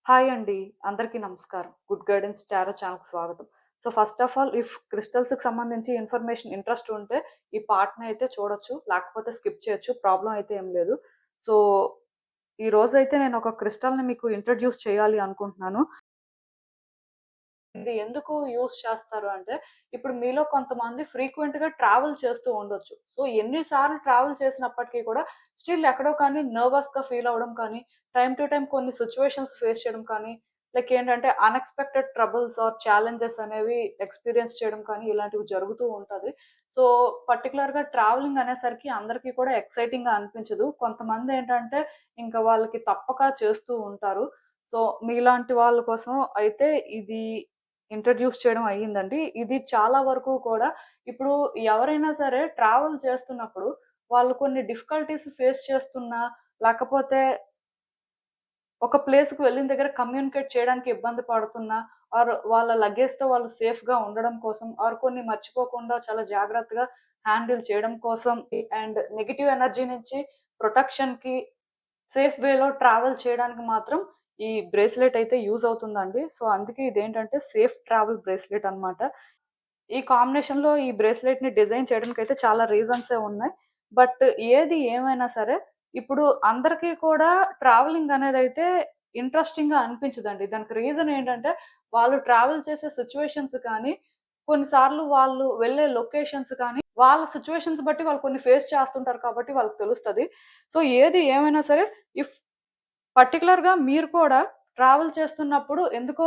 Hi అండి. అందరికీ నమస్కారం. గుడ్ గైడెన్స్ టారో ఛానల్‌కి స్వాగతం. సో, ఫస్ట్ ఆఫ్ ఆల్ క్రిస్టల్స్‌కి సంబంధించి ఇన్ఫర్మేషన్ ఇంట్రెస్ట్ ఉంటే ఈ పార్ట్‌ని అయితే చూడొచ్చు. లేకపోతే స్కిప్ చేయొచ్చు. ప్రాబ్లమ్ అయితే ఏం లేదు. సో, ఈరోజైతే నేను ఒక క్రిస్టల్‌ని మీకు ఇంట్రొడ్యూస్ చేయాలి అనుకుంటున్నాను. ఇది ఎందుకు యూజ్ చేస్తారు అంటే, ఇప్పుడు మీలో కొంతమంది ఫ్రీక్వెంట్‌గా ట్రావెల్ చేస్తూ ఉండొచ్చు. సో, ఎన్ని సార్లు ట్రావెల్ చేసినప్పటికి కూడా స్టిల్ ఎక్కడో కానీ నర్వస్‌గా ఫీల్ అవ్వడం కానీ, టైమ్ టు టైమ్ కొన్ని సిట్యుయేషన్స్ ఫేస్ చేయడం కానీ, లైక్ ఏంటంటే అన్‌ఎక్స్‌పెక్టెడ్ ట్రబుల్స్ ఆర్ ఛాలెంజెస్ అనేవి ఎక్స్‌పీరియన్స్ చేయడం కానీ ఇలాంటివి జరుగుతూ ఉంటది. సో, పర్టిక్యులర్‌గా ట్రావెలింగ్ అనేసరికి అందరికీ కూడా ఎక్సైటింగ్‌గా అనిపించదు. కొంతమందేంటంటే, ఇంకా వాళ్ళకి తప్పక చేస్తూ ఉంటారు. సో, మీలాంటి వాళ్ళ కోసం అయితే ఇది ఇంట్రొడ్యూస్ చేయడం అయ్యిందండి. ఇది చాలా వరకు కూడా ఇప్పుడు ఎవరైనా సరే ట్రావెల్ చేస్తున్నప్పుడు వాళ్ళు కొన్ని డిఫికల్టీస్ ఫేస్ చేస్తున్నా, లేకపోతే ఒక ప్లేస్‌కి వెళ్ళిన దగ్గర కమ్యూనికేట్ చేయడానికి ఇబ్బంది పడుతున్నా, ఆర్ వాళ్ళ లగేజ్‌తో వాళ్ళు సేఫ్‌గా ఉండడం కోసం, ఆర్ కొన్ని మర్చిపోకుండా చాలా జాగ్రత్తగా హ్యాండిల్ చేయడం కోసం అండ్ నెగెటివ్ ఎనర్జీ నుంచి ప్రొటెక్షన్‌కి సేఫ్ వేలో ట్రావెల్ చేయడానికి మాత్రం ఈ బ్రేస్లెట్ అయితే యూజ్ అవుతుందండి. సో, అందుకే ఇదేంటంటే సేఫ్ ట్రావెల్ బ్రేస్లెట్ అన్నమాట. ఈ కాంబినేషన్‌లో ఈ బ్రేస్లెట్‌ని డిజైన్ చేయడానికైతే చాలా రీజన్సే ఉన్నాయి. బట్ ఏది ఏమైనా సరే, ఇప్పుడు అందరికీ కూడా ట్రావెలింగ్ అనేదైతే ఇంట్రెస్టింగ్‌గా అనిపించదండి. దానికి రీజన్ ఏంటంటే, వాళ్ళు ట్రావెల్ చేసే సిట్యుయేషన్స్ కానీ, కొన్నిసార్లు వాళ్ళు వెళ్ళే లొకేషన్స్ కానీ, వాళ్ళ సిట్యుయేషన్స్ బట్టి వాళ్ళు కొన్ని ఫేస్ చేస్తుంటారు కాబట్టి వాళ్ళకి తెలుస్తది. సో, ఏది ఏమైనా సరే ఇఫ్ పర్టిక్యులర్‌గా మీరు కూడా ట్రావెల్ చేస్తున్నప్పుడు ఎందుకో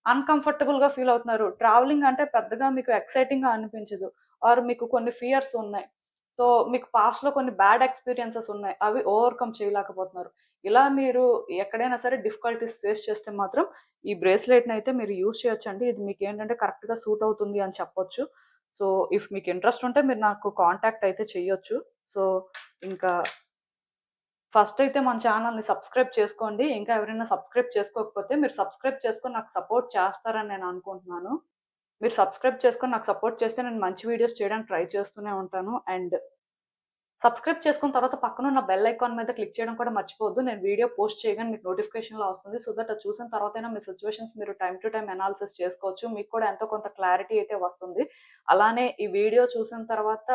అన్‌కంఫర్టబుల్‌గా ఫీల్ అవుతున్నారు. ట్రావెలింగ్ అంటే పెద్దగా మీకు ఎక్సైటింగ్‌గా అనిపించదు. ఆర్ మీకు కొన్ని ఫియర్స్ ఉన్నాయి. సో, మీకు పాస్ట్‌లో కొన్ని బ్యాడ్ ఎక్స్‌పీరియన్సెస్ ఉన్నాయి. అవి ఓవర్‌కమ్ చేయలేకపోతున్నారు. ఇలా మీరు ఎక్కడైనా సరే డిఫికల్టీస్ ఫేస్ చేస్తే మాత్రం ఈ బ్రేస్లెట్‌నయితే మీరు యూజ్ చేయొచ్చండి. ఇది మీకేంటంటే కరెక్ట్‌గా సూట్ అవుతుంది అని చెప్పొచ్చు. సో, ఇఫ్ మీకు ఇంట్రెస్ట్ ఉంటే మీరు నాకు కాంటాక్ట్ అయితే చెయ్యొచ్చు. సో, ఇంకా ఫస్ట్ అయితే మన ఛానెల్‌ని సబ్స్క్రైబ్ చేసుకోండి. ఇంకా ఎవరైనా సబ్స్క్రైబ్ చేసుకోకపోతే మీరు సబ్స్క్రైబ్ చేసుకొని నాకు సపోర్ట్ చేస్తారని నేను అనుకుంటున్నాను. మీరు సబ్స్క్రైబ్ చేసుకొని నాకు సపోర్ట్ చేస్తే నేను మంచి వీడియోస్ చేయడానికి ట్రై చేస్తూనే ఉంటాను. అండ్ సబ్స్క్రైబ్ చేసుకున్న తర్వాత పక్కనున్న బెల్ ఐకాన్ మీద క్లిక్ చేయడం కూడా మర్చిపోవద్దు. నేను వీడియో పోస్ట్ చేయగానే మీకు నోటిఫికేషన్‌లా వస్తుంది. సో దట్ అది చూసిన తర్వాతైనా మీ సిట్యుయేషన్స్ మీరు టైమ్ టు టైమ్ అనాలిసిస్ చేసుకోవచ్చు. మీకు కూడా ఎంతో కొంత క్లారిటీ అయితే వస్తుంది. అలానే ఈ వీడియో చూసిన తర్వాత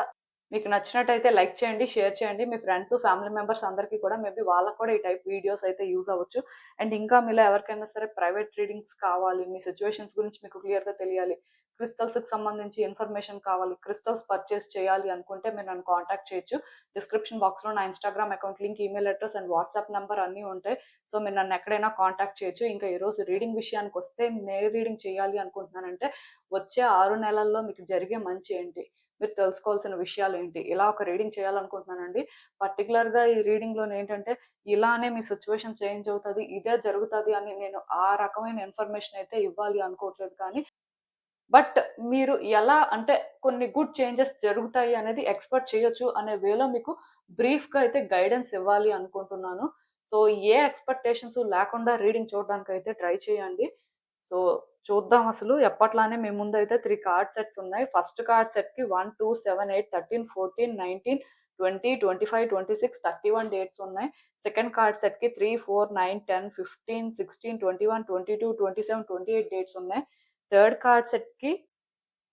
మీకు నచ్చినట్టయితే లైక్ చేయండి, షేర్ చేయండి. మీ ఫ్రెండ్స్, ఫ్యామిలీ మెంబర్స్ అందరికీ కూడా మేబీ వాళ్ళకి కూడా ఈ టైప్ వీడియోస్ అయితే యూజ్ అవ్వచ్చు. అండ్ ఇంకా మీలో ఎవరికైనా సరే ప్రైవేట్ రీడింగ్స్ కావాలి, మీ సిట్యుయేషన్స్ గురించి మీకు క్లియర్‌గా తెలియాలి, క్రిస్టల్స్‌కి సంబంధించి ఇన్ఫర్మేషన్ కావాలి, క్రిస్టల్స్ పర్చేస్ చేయాలి అనుకుంటే మీరు నన్ను కాంటాక్ట్ చేయొచ్చు. డిస్క్రిప్షన్ బాక్స్‌లో నా Instagram account link, email address and WhatsApp number అన్నీ ఉంటాయి. సో, మీరు నన్ను ఎక్కడైనా కాంటాక్ట్ చేయొచ్చు. ఇంకా ఈరోజు రీడింగ్ విషయానికొస్తే నేను ఏ రీడింగ్ చేయాలి అనుకుంటున్నానంటే, వచ్చే 6 నెలల్లో మీకు జరిగే మంచి ఏంటి? మీరు తెలుసుకోవాల్సిన విషయాలేంటి? ఇలా ఒక రీడింగ్ చేయాలనుకుంటున్నానండి. పర్టిక్యులర్‌గా ఈ రీడింగ్‌లోనేంటంటే, ఇలానే మీ సిట్యుయేషన్ చేంజ్ అవుతది, ఇదే జరుగుతది అని నేను ఆ రకమైన ఇన్ఫర్మేషన్ అయితే ఇవ్వాలి అనుకోవట్లేదు కానీ, బట్ మీరు ఎలా అంటే కొన్ని గుడ్ చేంజెస్ జరుగుతాయి అనేది ఎక్స్‌పెక్ట్ చేయొచ్చు అనే వేలో మీకు బ్రీఫ్‌గా అయితే గైడెన్స్ ఇవ్వాలి అనుకుంటున్నాను. సో, ఏ ఎక్స్‌పెక్టేషన్స్ లేకుండా రీడింగ్ చూడడానికైతే ట్రై చేయండి. సో, చూద్దాం అసలు ఎప్పట్లానే మీ ముందైతే 3 కార్డ్ సెట్స్ ఉన్నాయి. ఫస్ట్ కార్డ్ సెట్‌కి 1, 2, 7, 8, 13, 14, 19, 20, 25, 26, 31 డేట్స్ ఉన్నాయి. సెకండ్ కార్డ్ సెట్‌కి 3, 4, 9, 10, 15, 16, 21, 22, 27, 28 డేట్స్ ఉన్నాయి. థర్డ్ కార్డ్ సెట్‌కి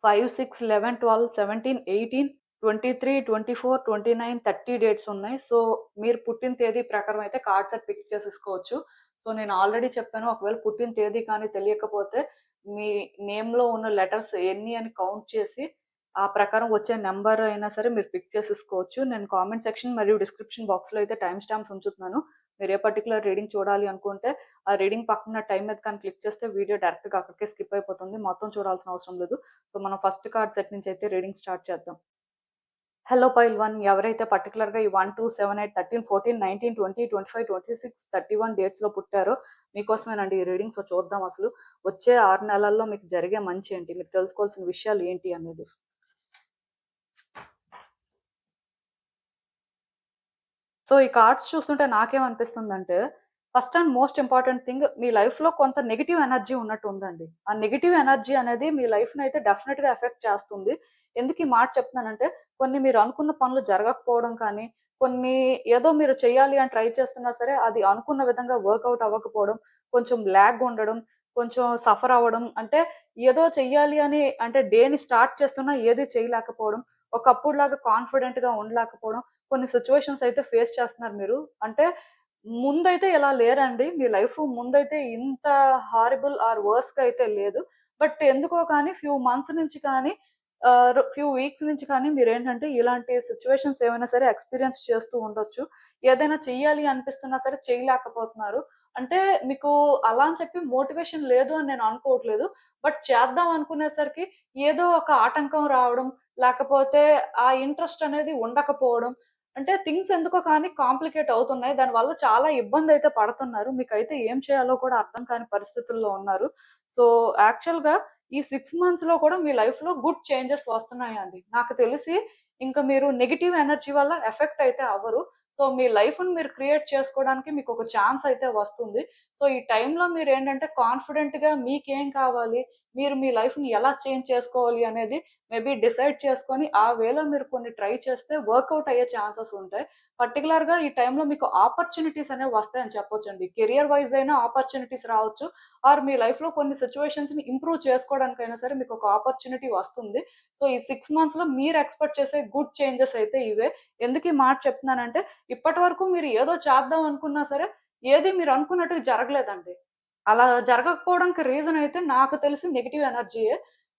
5, 6, 11, 12, 17, 18, 23, 24, 29, 30 డేట్స్ ఉన్నాయి. సో, మీరు పుట్టిన తేదీ ప్రకారం అయితే కార్డ్ సెట్ పిక్ చేసేసుకోవచ్చు. సో, నేను ఆల్రెడీ చెప్పాను. ఒకవేళ పుట్టిన తేదీ కానీ తెలియకపోతే మీ నేమ్‌లో ఉన్న లెటర్స్ ఎన్ని అని కౌంట్ చేసి, ఆ ప్రకారం వచ్చే నంబర్ అయినా సరే మీరు పిక్ చేసేసుకోవచ్చు. నేను కామెంట్ సెక్షన్ మరియు డిస్క్రిప్షన్ బాక్స్‌లో అయితే టైమ్ స్టాంప్స్ ఉంచుతున్నాను. మీరు ఏ పర్టిక్యులర్ రీడింగ్ చూడాలి అనుకుంటే, ఆ రీడింగ్ పక్కన టైమ్ మీద కానీ క్లిక్ చేస్తే వీడియో డైరెక్ట్‌గా అక్కడికే స్కిప్ అయిపోతుంది. మొత్తం చూడాల్సిన అవసరం లేదు. సో, మనం ఫస్ట్ కార్డ్ సెట్ నుంచి అయితే రీడింగ్ స్టార్ట్ చేద్దాం. హలో పైల్ 1 ఎవరైతే పర్టిక్యులర్‌గా ఈ 1, 2, 7, 8, 13, 14, 19, 20, 25, 26, 31 డేట్స్‌లో పుట్టారో మీకోసమేనండి ఈ రీడింగ్. సో, చూద్దాం అసలు వచ్చే 6 నెలల్లో మీకు జరిగే మంచి ఏంటి? మీరు తెలుసుకోవాల్సిన విషయాలు ఏంటి అనేది. సో, ఈ కార్డ్స్ చూస్తుంటే నాకేమనిపిస్తుందంటే, first and most important thing మీ లైఫ్‌లో కొంత నెగెటివ్ ఎనర్జీ ఉన్నట్టు ఉందండి. ఆ నెగెటివ్ ఎనర్జీ అనేది మీ లైఫ్‌నయితే డెఫినిట్‌గా ఎఫెక్ట్ చేస్తుంది. ఎందుకు ఈ మాట చెప్తున్నానంటే, కొన్ని మీరు అనుకున్న పనులు జరగకపోవడం కానీ, కొన్ని ఏదో మీరు చేయాలి అని ట్రై చేస్తున్నా సరే, అది అనుకున్న విధంగా వర్కౌట్ అవ్వకపోవడం, కొంచెం లాగ్ ఉండడం, కొంచెం సఫర్ అవ్వడం. అంటే ఏదో చెయ్యాలి అని అంటే డేని స్టార్ట్ చేస్తున్నా ఏది చేయలేకపోవడం, ఒకప్పుడులాగా కాన్ఫిడెంట్‌గా ఉండలేకపోవడం, కొన్ని సిట్యుయేషన్స్ అయితే ఫేస్ చేస్తున్నారు మీరు. అంటే ముందైతే ఇలా లేరండి. మీ లైఫ్ ముందైతే ఇంత హారిబుల్ ఆర్ వర్స్‌గా అయితే లేదు. బట్ ఎందుకో కానీ ఫ్యూ మంత్స్ నుంచి కానీ ఫ్యూ వీక్స్ నుంచి కానీ మీరేంటంటే ఇలాంటి సిట్యుయేషన్స్ ఏమైనా సరే ఎక్స్‌పీరియన్స్ చేస్తూ ఉండొచ్చు. ఏదైనా చెయ్యాలి అనిపిస్తున్నా సరే చేయలేకపోతున్నారు. అంటే మీకు అలా అని చెప్పి మోటివేషన్ లేదు అని నేను అనుకోవట్లేదు. బట్ చేద్దాం అనుకునేసరికి ఏదో ఒక ఆటంకం రావడం, లేకపోతే ఆ ఇంట్రెస్ట్ అనేది ఉండకపోవడం. అంటే థింగ్స్ ఎందుకో కానీ కాంప్లికేట్ అవుతున్నాయి. దానివల్ల చాలా ఇబ్బందయితే పడుతున్నారు. మీకైతే ఏం చేయాలో కూడా అర్థం కాని పరిస్థితుల్లో ఉన్నారు. సో, యాక్చువల్‌గా ఈ 6 మంత్స్‌లో కూడా మీ లైఫ్‌లో గుడ్ చేంజెస్ వస్తున్నాయండి. నాకు తెలిసి ఇంక మీరు నెగెటివ్ ఎనర్జీ వల్ల ఎఫెక్ట్ అయితే అవ్వరు. సో, మీ లైఫ్‌ని మీరు క్రియేట్ చేసుకోవడానికి మీకొక ఛాన్స్ అయితే వస్తుంది. సో, ఈ టైంలో మీరేంటంటే కాన్ఫిడెంట్‌గా మీకేం కావాలి, మీరు మీ లైఫ్‌ని ఎలా చేంజ్ చేసుకోవాలి అనేది మేబీ డిసైడ్ చేసుకొని, ఆ వేలో మీరు కొన్ని ట్రై చేస్తే వర్కౌట్ అయ్యే ఛాన్సెస్ ఉంటాయి. పర్టిక్యులర్‌గా ఈ టైంలో మీకు ఆపర్చునిటీస్ అనేవి వస్తాయని చెప్పొచ్చండి. కెరియర్ వైస్ అయినా ఆపర్చునిటీస్ రావచ్చు. ఆర్ మీ లైఫ్‌లో కొన్ని సిట్యుయేషన్స్‌ని ఇంప్రూవ్ చేసుకోవడానికైనా సరే మీకొక ఆపర్చునిటీ వస్తుంది. సో, ఈ 6 మంత్స్‌లో మీరు ఎక్స్‌పెక్ట్ చేసే గుడ్ చేంజెస్ అయితే ఇవే. ఎందుకు ఈ మాట చెప్తున్నానంటే, ఇప్పటి వరకు మీరు ఏదో చేద్దాం అనుకున్నా సరే, ఏది మీరు అనుకున్నట్టుగా జరగలేదండి. అలా జరగకపోవడానికి రీజన్ అయితే నాకు తెలిసి నెగెటివ్ ఎనర్జీయే.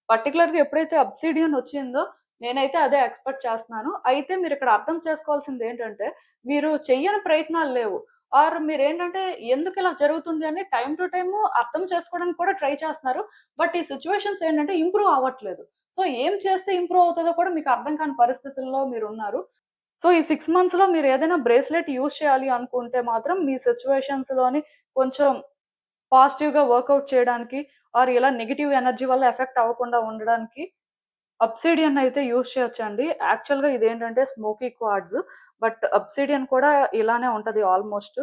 పర్టిక్యులర్‌గా ఎప్పుడైతే అబ్సిడియన్ వచ్చిందో, నేనైతే అదే ఎక్స్‌పెక్ట్ చేస్తున్నాను. అయితే మీరిక్కడ అర్థం చేసుకోవాల్సిందేంటంటే, మీరు చెయ్యని ప్రయత్నాలు లేవు. ఆర్ మీరేంటంటే, ఎందుకిలా జరుగుతుంది అని టైమ్ టు టైము అర్థం చేసుకోవడానికి కూడా ట్రై చేస్తున్నారు. బట్ ఈ సిట్యుయేషన్స్ ఏంటంటే, ఇంప్రూవ్ అవ్వట్లేదు. సో, ఏం చేస్తే ఇంప్రూవ్ అవుతదో కూడా మీకు అర్థం కాని పరిస్థితుల్లో మీరున్నారు. సో, ఈ 6 మంత్స్‌లో మీరేదైనా బ్రేస్‌లెట్ యూజ్ చేయాలి అనుకుంటే మాత్రం, మీ సిట్యుయేషన్స్‌లోని కొంచెం పాజిటివ్‌గా వర్కౌట్ చేయడానికి ఆర్ ఇలా నెగెటివ్ ఎనర్జీ వల్ల ఎఫెక్ట్ అవ్వకుండా ఉండడానికి అబ్సిడియన్ అయితే యూజ్ చేయొచ్చండి. యాక్చువల్‌గా ఇదేంటంటే స్మోకీ క్వార్ట్జ్. బట్ అబ్సిడియన్ కూడా ఇలానే ఉంటది ఆల్‌మోస్ట్.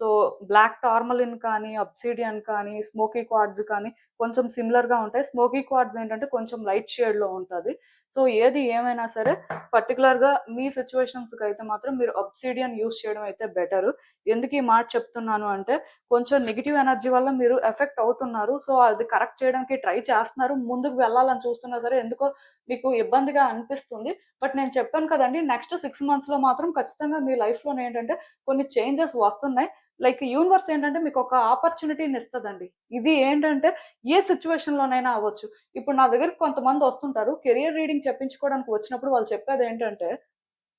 సో, బ్లాక్ టార్మలిన్ కానీ, అబ్సిడియన్ కానీ, స్మోకీ క్వార్ట్జ్ కానీ కొంచెం సిమిలర్‌గా ఉంటాయి. స్మోకీ క్వార్ట్జ్ ఏంటంటే కొంచెం లైట్ షేడ్‌లో ఉంటది. సో, ఏది ఏమైనా సరే పర్టిక్యులర్‌గా మీ సిట్యుయేషన్స్‌కైతే మాత్రం మీరు అబ్సిడియన్ యూజ్ చేయడం అయితే బెటరు. ఎందుకు ఈ మాట చెప్తున్నాను అంటే కొంచెం నెగెటివ్ ఎనర్జీ వల్ల మీరు ఎఫెక్ట్ అవుతున్నారు. సో, అది కరెక్ట్ చేయడానికి ట్రై చేస్తున్నారు. ముందుకు వెళ్ళాలని చూస్తున్నా సరే ఎందుకో మీకు ఇబ్బందిగా అనిపిస్తుంది. బట్ నేను చెప్పాను కదండీ! నెక్స్ట్ 6 మంత్స్‌లో మాత్రం ఖచ్చితంగా మీ లైఫ్‌లోనేంటంటే కొన్ని చేంజెస్ వస్తున్నాయి. లైక్ యూనివర్స్ ఏంటంటే మీకొక ఆపర్చునిటీని ఇస్తదండి. ఇది ఏంటంటే ఏ సిట్యుయేషన్‌లోనైనా అవ్వచ్చు. ఇప్పుడు నా దగ్గరికి కొంతమంది వస్తుంటారు. కెరియర్ రీడింగ్ చెప్పించుకోవడానికి వచ్చినప్పుడు వాళ్ళు చెప్పేదేంటంటే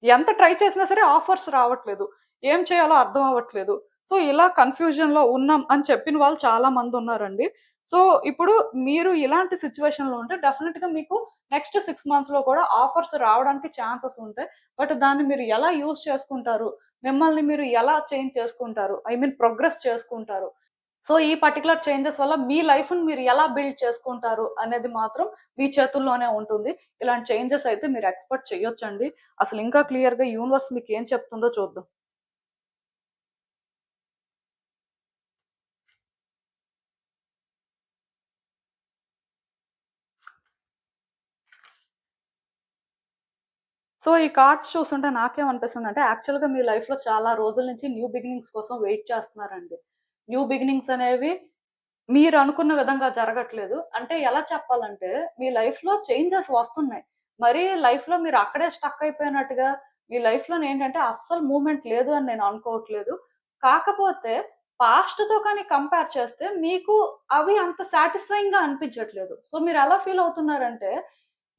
ఎంత ట్రై చేసినా సరే ఆఫర్స్ రావట్లేదు. ఏం చేయాలో అర్థం అవ్వట్లేదు. సో, ఇలా కన్‌ఫ్యూజన్‌లో ఉన్నాం అని చెప్పిన వాళ్ళు చాలా మందున్నారండి. సో, ఇప్పుడు మీరు ఇలాంటి సిట్యుయేషన్‌లో ఉంటే డెఫినిట్‌గా మీకు నెక్స్ట్ 6 మంత్స్‌లో కూడా ఆఫర్స్ రావడానికి ఛాన్సెస్ ఉంటాయి. బట్ దాన్ని మీరు ఎలా యూజ్ చేసుకుంటారు? మిమ్మల్ని మీరు ఎలా చేంజ్ చేసుకుంటారు? ఐ మీన్ ప్రోగ్రెస్ చేసుకుంటారు. సో, ఈ పర్టిక్యులర్ చేంజెస్ వల్ల మీ లైఫ్‌ని మీరు ఎలా బిల్డ్ చేసుకుంటారు అనేది మాత్రం మీ చేతుల్లోనే ఉంటుంది. ఇలాంటి చేంజెస్ అయితే మీరు ఎక్స్‌పెక్ట్ చేయొచ్చండి. అసలు ఇంకా క్లియర్‌గా యూనివర్స్ మీకేం చెప్తుందో చూద్దాం. సో, ఈ కార్డ్స్ చూస్తుంటే నాకేమనిపిస్తుందంటే యాక్చువల్‌గా మీ లైఫ్‌లో చాలా రోజుల నుంచి న్యూ బిగినింగ్స్ కోసం వెయిట్ చేస్తున్నారండి. న్యూ బిగినింగ్స్ అనేవి మీరనుకున్న విధంగా జరగట్లేదు. అంటే ఎలా చెప్పాలంటే, మీ లైఫ్‌లో చేంజెస్ వస్తున్నాయి. మరీ లైఫ్‌లో మీరు అక్కడే స్టక్ అయిపోయినట్టుగా, మీ లైఫ్‌లోనేంటంటే అస్సలు మూవ్‌మెంట్ లేదు అని నేను అనుకోవట్లేదు. కాకపోతే పాస్ట్‌తో కానీ కంపేర్ చేస్తే మీకు అవి అంత సాటిస్ఫైయింగ్‌గా అనిపించట్లేదు. సో, మీరెలా ఫీల్ అవుతున్నారంటే,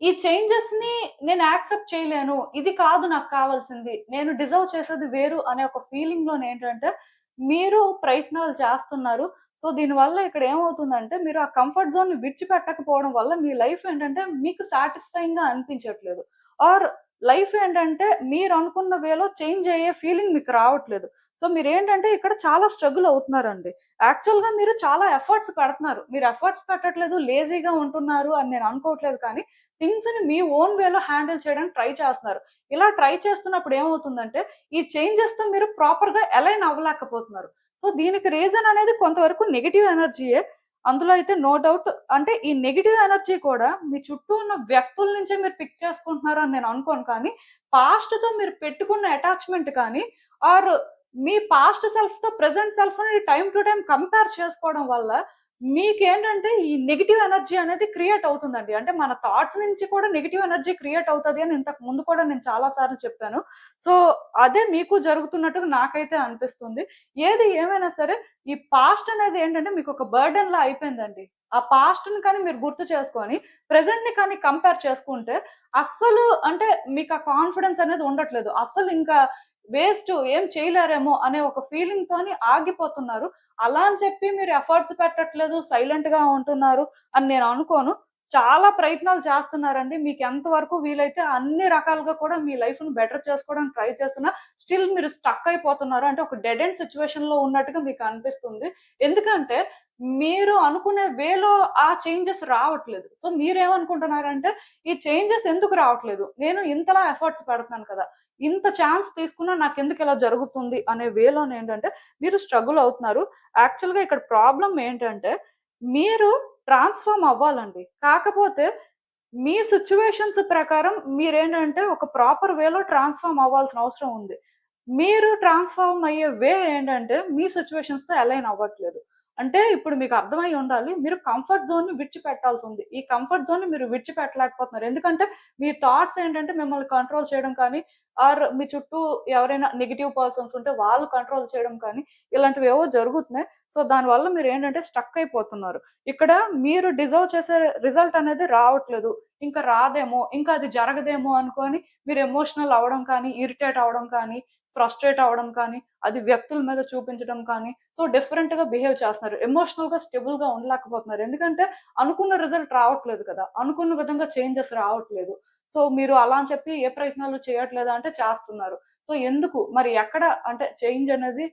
ఈ చేంజెస్‌ని నేను యాక్సెప్ట్ చేయలేను. ఇది కాదు నాకు కావాల్సింది. నేను డిజర్వ్ చేసేది వేరు అనే ఒక ఫీలింగ్‌లోనేంటంటే, మీరు ప్రయత్నాలు చేస్తున్నారు. సో, దీనివల్ల ఇక్కడ ఏమవుతుందంటే, మీరు ఆ కంఫర్ట్ జోన్‌ని విడిచిపెట్టకపోవడం వల్ల మీ లైఫ్ ఏంటంటే, మీకు సాటిస్ఫైయింగ్‌గా అనిపించట్లేదు. ఆర్ లైఫ్ ఏంటంటే, మీరనుకున్న వేలో చేంజ్ అయ్యే ఫీలింగ్ మీకు రావట్లేదు. సో, మీరేంటంటే ఇక్కడ చాలా స్ట్రగుల్ అవుతున్నారండి. యాక్చువల్‌గా మీరు చాలా ఎఫర్ట్స్ పెడుతున్నారు. మీరు ఎఫర్ట్స్ పెట్టట్లేదు, లేజీగా ఉంటున్నారు అని నేను అనుకోవట్లేదు కానీ, థింగ్స్‌ని మీ ఓన్ వేలో హ్యాండిల్ చేయడానికి ట్రై చేస్తున్నారు. ఇలా ట్రై చేస్తున్నప్పుడు ఏమవుతుందంటే, ఈ చేంజెస్‌తో మీరు ప్రాపర్‌గా అలైన్ అవ్వలేకపోతున్నారు. సో, దీనికి రీజన్ అనేది కొంతవరకు నెగెటివ్ ఎనర్జీయే. అందులో అయితే నో డౌట్ అంటే ఈ నెగెటివ్ ఎనర్జీ కూడా మీ చుట్టూ ఉన్న వ్యక్తుల నుంచే మీరు పిక్ చేసుకుంటున్నారు అని నేను అనుకోను. కానీ పాస్ట్‌తో మీరు పెట్టుకున్న అటాచ్‌మెంట్ కానీ ఆర్ మీ పాస్ట్ సెల్ఫ్‌తో ప్రెజెంట్ సెల్ఫ్‌ని టైమ్ టు టైమ్ కంపేర్ చేసుకోవడం వల్ల మీకేంటంటే ఈ నెగెటివ్ ఎనర్జీ అనేది క్రియేట్ అవుతుందండి. అంటే మన థాట్స్ నుంచి కూడా నెగెటివ్ ఎనర్జీ క్రియేట్ అవుతది అని ఇంతకు ముందు కూడా నేను చాలా సార్లు చెప్పాను. సో, అదే మీకు జరుగుతున్నట్టుగా నాకైతే అనిపిస్తుంది. ఏది ఏమైనా సరే ఈ పాస్ట్ అనేది ఏంటంటే మీకొక బర్డెన్‌లా అయిపోయిందండి. ఆ పాస్ట్‌ని కానీ మీరు గుర్తు చేసుకొని ప్రెజెంట్‌ని కానీ కంపేర్ చేసుకుంటే అస్సలు అంటే మీకు ఆ కాన్ఫిడెన్స్ అనేది ఉండట్లేదు. అస్సలు ఇంకా వేస్ట్ ఏం చేయలేరేమో అనే ఒక ఫీలింగ్‌తోని ఆగిపోతున్నారు. అలా అని చెప్పి మీరు ఎఫర్ట్స్ పెట్టట్లేదు, సైలెంట్‌గా ఉంటున్నారు అని నేను అనుకోను. చాలా ప్రయత్నాలు చేస్తున్నారండి. మీకు ఎంత వరకు వీలైతే అన్ని రకాలుగా కూడా మీ లైఫ్‌ని బెటర్ చేసుకోవడానికి ట్రై చేస్తున్నా. స్టిల్ మీరు స్టక్ అయిపోతున్నారు. అంటే ఒక డెడ్ ఎండ్ సిట్యుయేషన్‌లో ఉన్నట్టుగా మీకు అనిపిస్తుంది. ఎందుకంటే మీరు అనుకునే వేలో ఆ చేంజెస్ రావట్లేదు. సో మీరేమనుకుంటున్నారంటే ఈ చేంజెస్ ఎందుకు రావట్లేదు? నేను ఇంతలా ఎఫర్ట్స్ పెడుతున్నాను కదా! ఇంత ఛాన్స్ తీసుకున్నా నాకెందుకు ఇలా జరుగుతుంది అనే వేలోనేంటంటే మీరు స్ట్రగుల్ అవుతున్నారు. యాక్చువల్‌గా ఇక్కడ ప్రాబ్లమ్ ఏంటంటే, మీరు ట్రాన్స్‌ఫార్మ్ అవ్వాలండి. కాకపోతే మీ సిట్యుయేషన్స్ ప్రకారం మీరేంటంటే ఒక ప్రాపర్ వేలో ట్రాన్స్‌ఫార్మ్ అవ్వాల్సిన అవసరం ఉంది. మీరు ట్రాన్స్‌ఫార్మ్ అయ్యే వే ఏంటంటే మీ సిట్యుయేషన్స్‌తో అలైన్ అవ్వట్లేదు. అంటే ఇప్పుడు మీకు అర్థమై ఉండాలి. మీరు కంఫర్ట్ జోన్‌ని విడిచిపెట్టాల్సుంది. ఈ కంఫర్ట్ జోన్‌ని మీరు విడిచిపెట్టలేకపోతున్నారు. ఎందుకంటే మీ థాట్స్ ఏంటంటే మిమ్మల్ని కంట్రోల్ చేయడం కానీ, ఆర్ మీ చుట్టూ ఎవరైనా నెగెటివ్ పర్సన్స్ ఉంటే వాళ్ళు కంట్రోల్ చేయడం కానీ, ఇలాంటివేవో జరుగుతున్నాయి. సో, దానివల్ల మీరేంటంటే స్టక్ అయిపోతున్నారు. ఇక్కడ మీరు డిజర్వ్ చేసే రిజల్ట్ అనేది రావట్లేదు. ఇంకా రాదేమో, ఇంకా అది జరగదేమో అనుకోని మీరు ఎమోషనల్ అవ్వడం కానీ, ఇరిటేట్ అవ్వడం కానీ, ఫ్రస్ట్రేట్ అవ్వడం కానీ, అది వ్యక్తుల మీద చూపించడం కానీ, సో డిఫరెంట్‌గా బిహేవ్ చేస్తున్నారు. ఎమోషనల్‌గా స్టేబుల్‌గా ఉండలేకపోతున్నారు. ఎందుకంటే అనుకున్న రిజల్ట్ రావట్లేదు కదా! అనుకున్న విధంగా చేంజెస్ రావట్లేదు. సో మీరు అలా అని చెప్పి ఏ ప్రయత్నాలు చేయట్లేదా అంటే చేస్తున్నారు. సో ఎందుకు? మరి ఎక్కడ అంటే చేంజ్ అనేది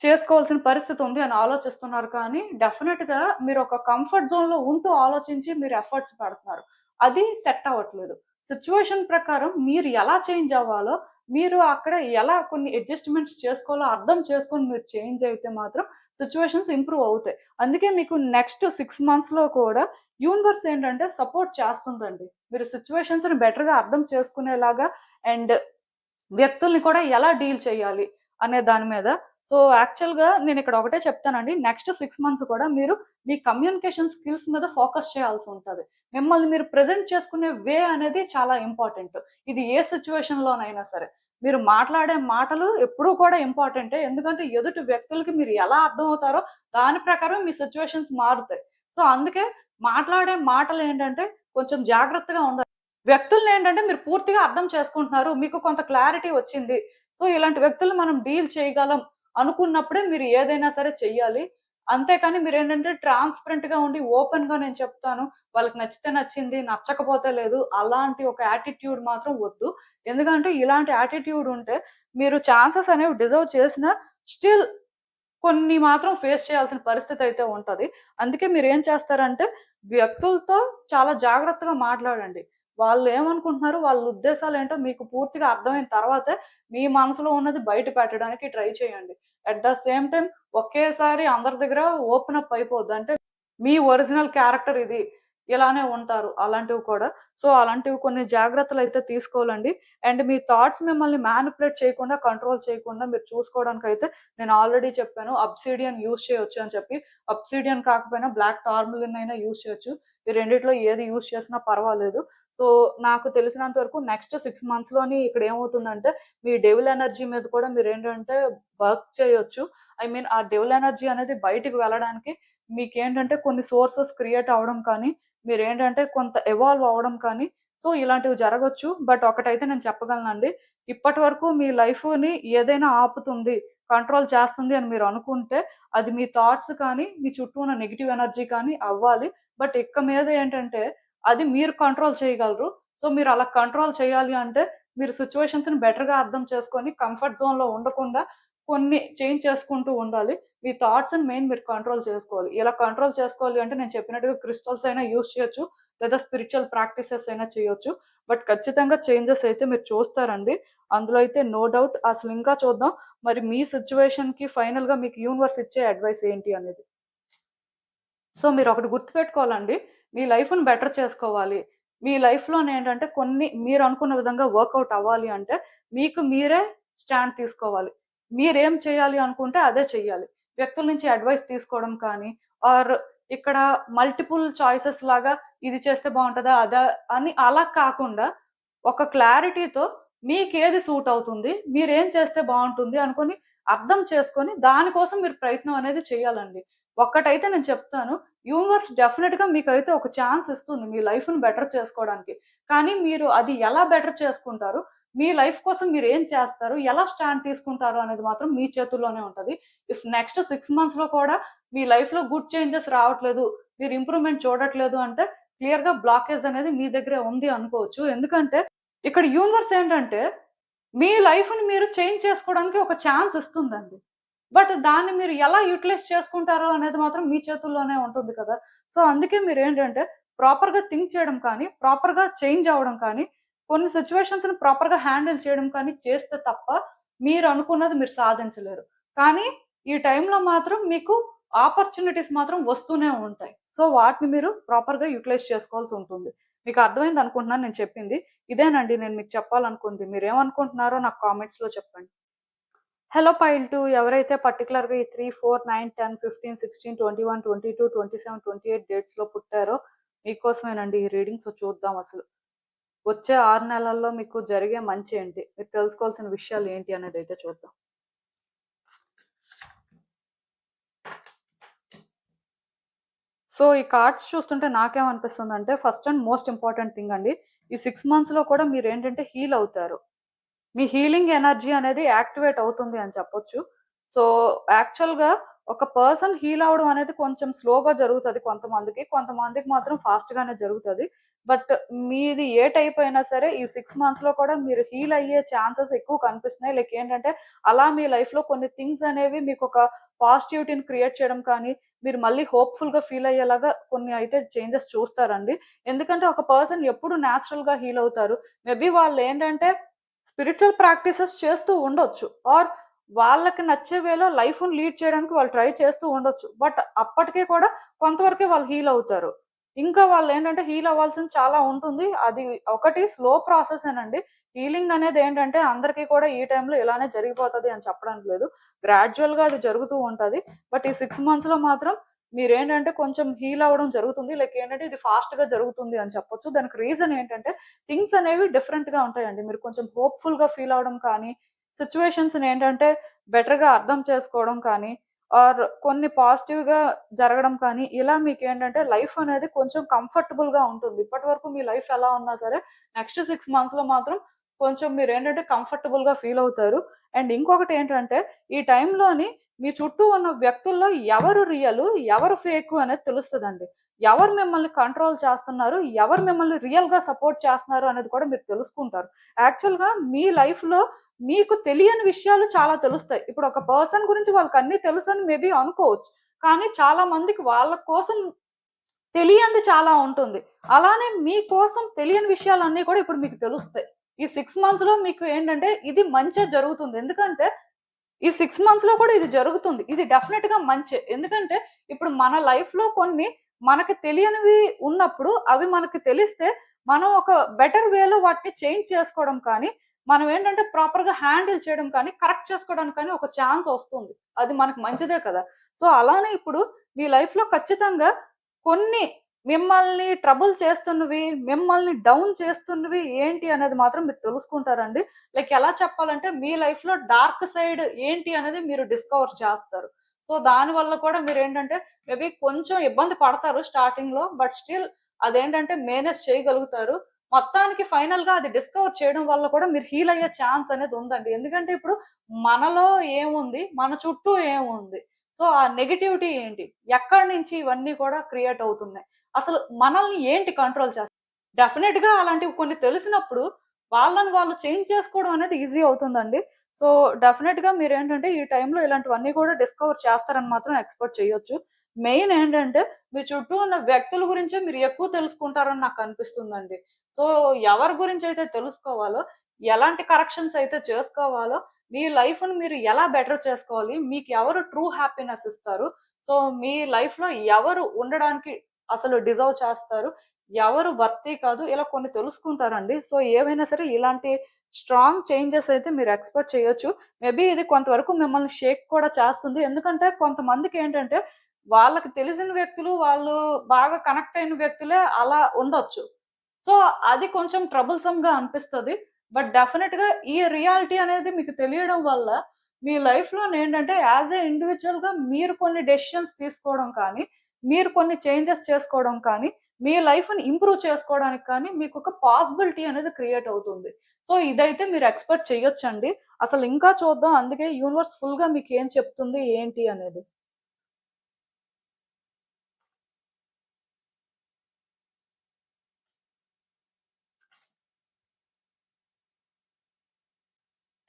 చేసుకోవాల్సిన పరిస్థితి ఉంది అని ఆలోచిస్తున్నారు కానీ, డెఫినిట్‌గా మీరొక కంఫర్ట్ జోన్‌లో ఉంటూ ఆలోచించి మీరు ఎఫర్ట్స్ పెడుతున్నారు. అది సెట్ అవ్వట్లేదు. సిట్యుయేషన్ ప్రకారం మీరు ఎలా చేంజ్ అవ్వాలో, మీరు అక్కడ ఎలా కొన్ని అడ్జస్ట్‌మెంట్స్ చేసుకోవాలో అర్థం చేసుకొని మీరు చేంజ్ అయితే మాత్రం సిట్యుయేషన్స్ ఇంప్రూవ్ అవుతాయి. అందుకే మీకు నెక్స్ట్ 6 మంత్స్‌లో కూడా యూనివర్స్ ఏంటంటే సపోర్ట్ చేస్తుందండి. మీరు సిట్యుయేషన్స్‌ని బెటర్‌గా అర్థం చేసుకునేలాగా అండ్ వ్యక్తుల్ని కూడా ఎలా డీల్ చేయాలి అనే దాని మీద. సో, యాక్చువల్‌గా నేనిక్కడ ఒకటే చెప్తానండి. నెక్స్ట్ 6 మంత్స్ కూడా మీరు మీ కమ్యూనికేషన్ స్కిల్స్ మీద ఫోకస్ చేయాల్సుంటది. మిమ్మల్ని మీరు ప్రెజెంట్ చేసుకునే వే అనేది చాలా ఇంపార్టెంట్. ఇది ఏ సిట్యుయేషన్‌లోనైనా సరే. మీరు మాట్లాడే మాటలు ఎప్పుడూ కూడా ఇంపార్టెంటే. ఎందుకంటే ఎదుటి వ్యక్తులకి మీరు ఎలా అర్థమవుతారో దాని ప్రకారం మీ సిట్యుయేషన్స్ మారుతాయి. సో, అందుకే మాట్లాడే మాటలేంటంటే కొంచెం జాగ్రత్తగా ఉండాలి. వ్యక్తులనేంటంటే మీరు పూర్తిగా అర్థం చేసుకుంటున్నారు. మీకు కొంత క్లారిటీ వచ్చింది. సో, ఇలాంటి వ్యక్తులను మనం డీల్ చేయగలం అనుకున్నప్పుడే మీరు ఏదైనా సరే చెయ్యాలి. అంతేకాని మీరేంటంటే ట్రాన్స్‌పరెంట్‌గా ఉండి ఓపెన్‌గా నేను చెప్తాను. వాళ్ళకి నచ్చితే నచ్చింది, నచ్చకపోతే లేదు. అలాంటి ఒక యాటిట్యూడ్ మాత్రం వద్దు. ఎందుకంటే ఇలాంటి యాటిట్యూడ్ ఉంటే మీరు ఛాన్సెస్ అనేవి డిజర్వ్ చేసినా స్టిల్ కొన్ని మాత్రం ఫేస్ చేయాల్సిన పరిస్థితయితే ఉంటది. అందుకే మీరేం చేస్తారంటే, వ్యక్తులతో చాలా జాగ్రత్తగా మాట్లాడండి. వాళ్ళేమనుకుంటున్నారు, వాళ్ళ ఉద్దేశాలేంటో మీకు పూర్తిగా అర్థమైన తర్వాతే, మీ మనసులో ఉన్నది బయట పెట్టడానికి ట్రై చేయండి. అట్ ద సేమ్ టైమ్ ఒకేసారి అందరి దగ్గర ఓపెన్ అప్ అయిపోద్దు. అంటే మీ ఒరిజినల్ క్యారెక్టర్ ఇది. ఇలానే ఉంటారు. అలాంటివి కూడా. సో, అలాంటివి కొన్ని జాగ్రత్తలయితే తీసుకోవాలండి. అండ్ మీ థాట్స్ మిమ్మల్ని మ్యానిప్యులేట్ చేయకుండా, కంట్రోల్ చేయకుండా మీరు చూసుకోవడానికైతే నేను ఆల్రెడీ చెప్పాను. అబ్సిడియన్ యూజ్ చేయొచ్చు అని చెప్పి. అబ్సిడియన్ కాకపోయినా బ్లాక్ టార్మలిన్ అయినా యూజ్ చేయొచ్చు. ఈ రెండిట్లో ఏది యూజ్ చేసినా పర్వాలేదు. సో, నాకు తెలిసినంత వరకు నెక్స్ట్ 6 మంత్స్‌లోని ఇక్కడ ఏమవుతుందంటే, మీ డెవిల్ ఎనర్జీ మీద కూడా మీరేంటంటే వర్క్ చేయొచ్చు. ఐ మీన్ ఆ డెవిల్ ఎనర్జీ అనేది బయటికి వెళ్ళడానికి మీకేంటంటే కొన్ని సోర్సెస్ క్రియేట్ అవ్వడం కానీ, మీరేంటంటే కొంత ఎవాల్వ్ అవ్వడం కానీ, సో, ఇలాంటివి జరగొచ్చు. బట్ ఒకటైతే నేను చెప్పగలనండి. ఇప్పటి వరకు మీ లైఫ్‌ని ఏదైనా ఆపుతుంది, కంట్రోల్ చేస్తుంది అని మీరు అనుకుంటే, అది మీ థాట్స్ కానీ, మీ చుట్టూ ఉన్న నెగెటివ్ ఎనర్జీ కానీ అవ్వాలి. బట్ ఇక మీద ఏంటంటే, అది మీరు కంట్రోల్ చేయగలరు. సో, మీరు అలా కంట్రోల్ చేయాలి అంటే, మీరు సిట్యుయేషన్స్‌ని బెటర్‌గా అర్థం చేసుకొని, కంఫర్ట్ జోన్‌లో ఉండకుండా కొన్ని చేంజ్ చేసుకుంటూ ఉండాలి. మీ థాట్స్‌ని మెయిన్ మీరు కంట్రోల్ చేసుకోవాలి. ఇలా కంట్రోల్ చేసుకోవాలి అంటే నేను చెప్పినట్టుగా క్రిస్టల్స్ అయినా యూజ్ చేయొచ్చు. లేదా స్పిరిచ్యువల్ ప్రాక్టీసెస్ అయినా చేయొచ్చు. బట్ ఖచ్చితంగా చేంజెస్ అయితే మీరు చూస్తారండి. అందులో అయితే నో డౌట్. అసలింకా చూద్దాం. మరి మీ సిట్యుయేషన్‌కి ఫైనల్‌గా మీకు యూనివర్స్ ఇచ్చే అడ్వైస్ ఏంటి అనేది. సో మీరొకటి గుర్తుపెట్టుకోవాలండి. మీ లైఫ్‌ని బెటర్ చేసుకోవాలి. మీ లైఫ్‌లోనేంటంటే కొన్ని మీరనుకున్న విధంగా వర్కౌట్ అవ్వాలి అంటే, మీకు మీరే స్టాండ్ తీసుకోవాలి. మీరేం చేయాలి అనుకుంటే అదే చెయ్యాలి. వ్యక్తుల నుంచి అడ్వైస్ తీసుకోవడం కానీ, ఆర్ ఇక్కడ మల్టిపుల్ చాయిసెస్ లాగా ఇది చేస్తే బావుంటదా? అదా? అని అలా కాకుండా, ఒక క్లారిటీతో మీకేది సూట్ అవుతుంది? మీరేం చేస్తే బావుంటుంది? అనుకోని అర్థం చేసుకొని, దాని కోసం మీరు ప్రయత్నం అనేది చేయాలండి. ఒక్కటైతే నేను చెప్తాను. యూనివర్స్ డెఫినిట్‌గా మీకైతే ఒక ఛాన్స్ ఇస్తుంది మీ లైఫ్‌ని బెటర్ చేసుకోవడానికి. కానీ మీరు అది ఎలా బెటర్ చేసుకుంటారు? మీ లైఫ్ కోసం మీరేం చేస్తారు? ఎలా స్టాండ్ తీసుకుంటారు? అనేది మాత్రం మీ చేతుల్లోనే ఉంటది. ఇఫ్ నెక్స్ట్ 6 మంత్స్‌లో కూడా మీ లైఫ్‌లో గుడ్ చేంజెస్ రావట్లేదు, మీరు ఇంప్రూవ్‌మెంట్ చూడట్లేదు అంటే క్లియర్‌గా బ్లాకేజ్ అనేది మీ దగ్గరే ఉంది అనుకోవచ్చు. ఎందుకంటే ఇక్కడ యూనివర్స్ ఏంటంటే మీ లైఫ్‌ని మీరు చేంజ్ చేసుకోవడానికి ఒక ఛాన్స్ ఇస్తుందండి. బట్ దాన్ని మీరు ఎలా యుటిలైజ్ చేసుకుంటారో అనేది మాత్రం మీ చేతుల్లోనే ఉంటుంది కదా! సో, అందుకే మీరేంటంటే ప్రాపర్‌గా థింక్ చేయడం కానీ, ప్రాపర్‌గా చేంజ్ అవ్వడం కానీ, కొన్ని సిట్యుయేషన్స్‌ని ప్రాపర్‌గా హ్యాండిల్ చేయడం కానీ చేస్తే తప్ప మీరనుకున్నది మీరు సాధించలేరు. కానీ ఈ టైంలో మాత్రం మీకు ఆపర్చునిటీస్ మాత్రం వస్తూనే ఉంటాయి. సో, వాటిని మీరు ప్రాపర్‌గా యుటిలైజ్ చేసుకోవాల్సుంటుంది. మీకు అర్థమైందనుకుంటున్నాను నేను చెప్పింది. ఇదేనండి నేను మీకు చెప్పాలనుకుంది. మీరేమనుకుంటున్నారో నాకు కామెంట్స్‌లో చెప్పండి. హలో పైల్ 2 ఎవరైతే పర్టిక్యులర్‌గా ఈ 3, 4, 9, 10, 15, 16, 21, 22, 27, 28 డేట్స్‌లో పుట్టారో మీకోసమేనండి ఈ రీడింగ్. సో, చూద్దాం అసలు. వచ్చే 6 నెలల్లో మీకు జరిగే మంచేంటి? మీరు తెలుసుకోవాల్సిన విషయాలు ఏంటి అనేదైతే చూద్దాం. సో, ఈ కార్డ్స్ చూస్తుంటే నాకేమనిపిస్తుందంటే first and most important thing అండి. ఈ 6 మంత్స్‌లో కూడా మీరేంటంటే హీల్ అవుతారు. మీ హీలింగ్ ఎనర్జీ అనేది యాక్టివేట్ అవుతుంది అని చెప్పొచ్చు. సో, యాక్చువల్‌గా ఒక పర్సన్ హీల్ అవ్వడం అనేది కొంచెం స్లోగా జరుగుతది కొంతమందికి. కొంతమందికి మాత్రం ఫాస్ట్‌గానే జరుగుతది. బట్ మీది ఏ టైప్ అయినా సరే ఈ 6 మంత్స్‌లో కూడా మీరు హీల్ అయ్యే ఛాన్సెస్ ఎక్కువ కనిపిస్తున్నాయి. లైక్ ఏంటంటే అలా మీ లైఫ్‌లో కొన్ని థింగ్స్ అనేవి మీకొక పాజిటివిటీని క్రియేట్ చేయడం కానీ, మీరు మళ్ళీ హోప్‌ఫుల్‌గా ఫీల్ అయ్యేలాగా కొన్ని అయితే చేంజెస్ చూస్తారండి. ఎందుకంటే ఒక పర్సన్ ఎప్పుడు నేచురల్‌గా హీల్ అవుతారు. మేబీ వాళ్ళేంటంటే స్పిరిచ్యువల్ ప్రాక్టీసెస్ చేస్తూ ఉండొచ్చు. ఆర్ వాళ్ళకి నచ్చే వేలో లైఫ్‌ని లీడ్ చేయడానికి వాళ్ళు ట్రై చేస్తూ ఉండొచ్చు. బట్ అప్పటికి కూడా కొంతవరకే వాళ్ళు హీల్ అవుతారు. ఇంకా వాళ్ళేంటంటే హీల్ అవ్వాల్సింది చాలా ఉంటుంది. అది ఒకటి స్లో ప్రాసెసేనండి. హీలింగ్ అనేది ఏంటంటే అందరికీ కూడా ఈ టైంలో ఇలానే జరిగిపోతది అని చెప్పడానికి లేదు. గ్రాడ్యుయల్‌గా అది జరుగుతూ ఉంటది. బట్ ఈ 6 మంత్స్‌లో మాత్రం మీరేంటంటే కొంచెం హీల్ అవ్వడం జరుగుతుంది. లైక్ ఏంటంటే ఇది ఫాస్ట్‌గా జరుగుతుంది అని చెప్పొచ్చు. దానికి రీజన్ ఏంటంటే థింగ్స్ అనేవి డిఫరెంట్‌గా ఉంటాయండి. మీరు కొంచెం హోప్‌ఫుల్‌గా ఫీల్ అవ్వడం కానీ, సిట్యుయేషన్స్‌ని ఏంటంటే బెటర్‌గా అర్థం చేసుకోవడం కానీ, ఆర్ కొన్ని పాజిటివ్‌గా జరగడం కానీ, ఇలా మీకేంటంటే లైఫ్ అనేది కొంచెం కంఫర్టబుల్‌గా ఉంటుంది. ఇప్పటివరకు మీ లైఫ్ ఎలా ఉన్నా సరే, నెక్స్ట్ 6 మంత్స్‌లో మాత్రం కొంచెం మీరేంటంటే కంఫర్టబుల్‌గా ఫీల్ అవుతారు. అండ్ ఇంకొకటేంటంటే, ఈ టైంలోని మీ చుట్టూ ఉన్న వ్యక్తుల్లో ఎవరు రియలు, ఎవరు ఫేకు అనేది తెలుస్తదండి. ఎవరు మిమ్మల్ని కంట్రోల్ చేస్తున్నారు, ఎవరు మిమ్మల్ని రియల్‌గా సపోర్ట్ చేస్తున్నారు అనేది కూడా మీరు తెలుసుకుంటారు. యాక్చువల్‌గా మీ లైఫ్‌లో మీకు తెలియని విషయాలు చాలా తెలుస్తాయి. ఇప్పుడు ఒక పర్సన్ గురించి వాళ్ళకన్నీ తెలుసని మేబీ అనుకోవచ్చు. కానీ చాలా మందికి వాళ్ళ కోసం తెలియంది చాలా ఉంటుంది. అలానే మీకోసం తెలియని విషయాలన్నీ కూడా ఇప్పుడు మీకు తెలుస్తాయి. ఈ 6 మంత్స్‌లో మీకు ఏంటంటే ఇది మంచే జరుగుతుంది. ఎందుకంటే ఈ 6 మంత్స్‌లో కూడా ఇది జరుగుతుంది. ఇది డెఫినిట్‌గా మంచే. ఎందుకంటే ఇప్పుడు మన లైఫ్‌లో కొన్ని మనకు తెలియనివి ఉన్నప్పుడు అవి మనకు తెలిస్తే మనం ఒక బెటర్ వేలో వాటిని చేంజ్ చేసుకోవడం కానీ, మనం ఏంటంటే ప్రాపర్‌గా హ్యాండిల్ చేయడం కానీ, కరెక్ట్ చేసుకోవడానికి కానీ ఒక ఛాన్స్ వస్తుంది. అది మనకు మంచిదే కదా! సో, అలానే ఇప్పుడు మీ లైఫ్‌లో ఖచ్చితంగా కొన్ని మిమ్మల్ని ట్రబుల్ చేస్తున్నవి, మిమ్మల్ని డౌన్ చేస్తున్నవి ఏంటి అనేది మాత్రం మీరు తెలుసుకుంటారండి. లైక్ ఎలా చెప్పాలంటే మీ లైఫ్‌లో డార్క్ సైడ్ ఏంటి అనేది మీరు డిస్కవర్ చేస్తారు. సో, దానివల్ల కూడా మీరేంటంటే మేబీ కొంచెం ఇబ్బంది పడతారు స్టార్టింగ్‌లో. బట్ స్టిల్ అదేంటంటే మేనేజ్ చేయగలుగుతారు. మొత్తానికి ఫైనల్‌గా అది డిస్కవర్ చేయడం వల్ల కూడా మీరు హీల్ అయ్యే ఛాన్స్ అనేది ఉందండి. ఎందుకంటే ఇప్పుడు మనలో ఏముంది? మన చుట్టూ ఏముంది? సో, ఆ నెగటివిటీ ఏంటి? ఎక్కడి నుంచి ఇవన్నీ కూడా క్రియేట్ అవుతున్నాయి? అసలు మనల్ని ఏంటి కంట్రోల్ చేస్తుంది? డెఫినిట్‌గా అలాంటివి కొన్ని తెలిసినప్పుడు వాళ్ళని వాళ్ళు చేంజ్ చేసుకోవడం అనేది ఈజీ అవుతుందండి. సో, డెఫినిట్‌గా మీరేంటంటే ఈ టైంలో ఇలాంటివన్నీ కూడా డిస్కవర్ చేస్తారని మాత్రం ఎక్స్‌పెక్ట్ చేయొచ్చు. మెయిన్ ఏంటంటే మీ చుట్టూ ఉన్న వ్యక్తుల గురించే మీరు ఎక్కువ తెలుసుకుంటారని నాకనిపిస్తుందండి. సో, ఎవరి గురించైతే తెలుసుకోవాలో, ఎలాంటి కరెక్షన్స్ అయితే చేసుకోవాలో, మీ లైఫ్‌ని మీరు ఎలా బెటర్ చేసుకోవాలి, మీకు ఎవరు ట్రూ హ్యాపీనెస్ ఇస్తారు. సో, మీ లైఫ్‌లో ఎవరు ఉండడానికి అసలు డిజర్వ్ చేస్తారు? ఎవరు వర్తీ కాదు. ఇలా కొన్ని తెలుసుకుంటారండి. సో, ఏవైనా సరే ఇలాంటి స్ట్రాంగ్ చేంజెస్ అయితే మీరు ఎక్స్‌పెక్ట్ చేయొచ్చు. మేబీ ఇది కొంతవరకు మిమ్మల్ని షేక్ కూడా చేస్తుంది. ఎందుకంటే కొంతమందికేంటంటే వాళ్ళకి తెలిసిన వ్యక్తులు, వాళ్ళు బాగా కనెక్ట్ అయిన వ్యక్తులే అలా ఉండొచ్చు. సో, అది కొంచెం ట్రబుల్సమ్‌గా అనిపిస్తది. బట్ డెఫినిట్‌గా ఈ రియాలిటీ అనేది మీకు తెలియడం వల్ల మీ లైఫ్‌లోనేంటంటే యాస్ ఎ ఇండివిడ్యుయల్‌గా మీరు కొన్ని డెసిషన్స్ తీసుకోవడం కానీ, మీరు కొన్ని చేంజెస్ చేసుకోవడం కానీ, మీ లైఫ్‌ని ఇంప్రూవ్ చేసుకోవడానికి కానీ మీకొక పాసిబిలిటీ అనేది క్రియేట్ అవుతుంది. సో, ఇదైతే మీరు ఎక్స్‌పెక్ట్ చేయొచ్చండి. అసలు ఇంకా చూద్దాం. అందుకే యూనివర్స్ ఫుల్‌గా మీకేం చెప్తుంది, ఏంటి అనేది.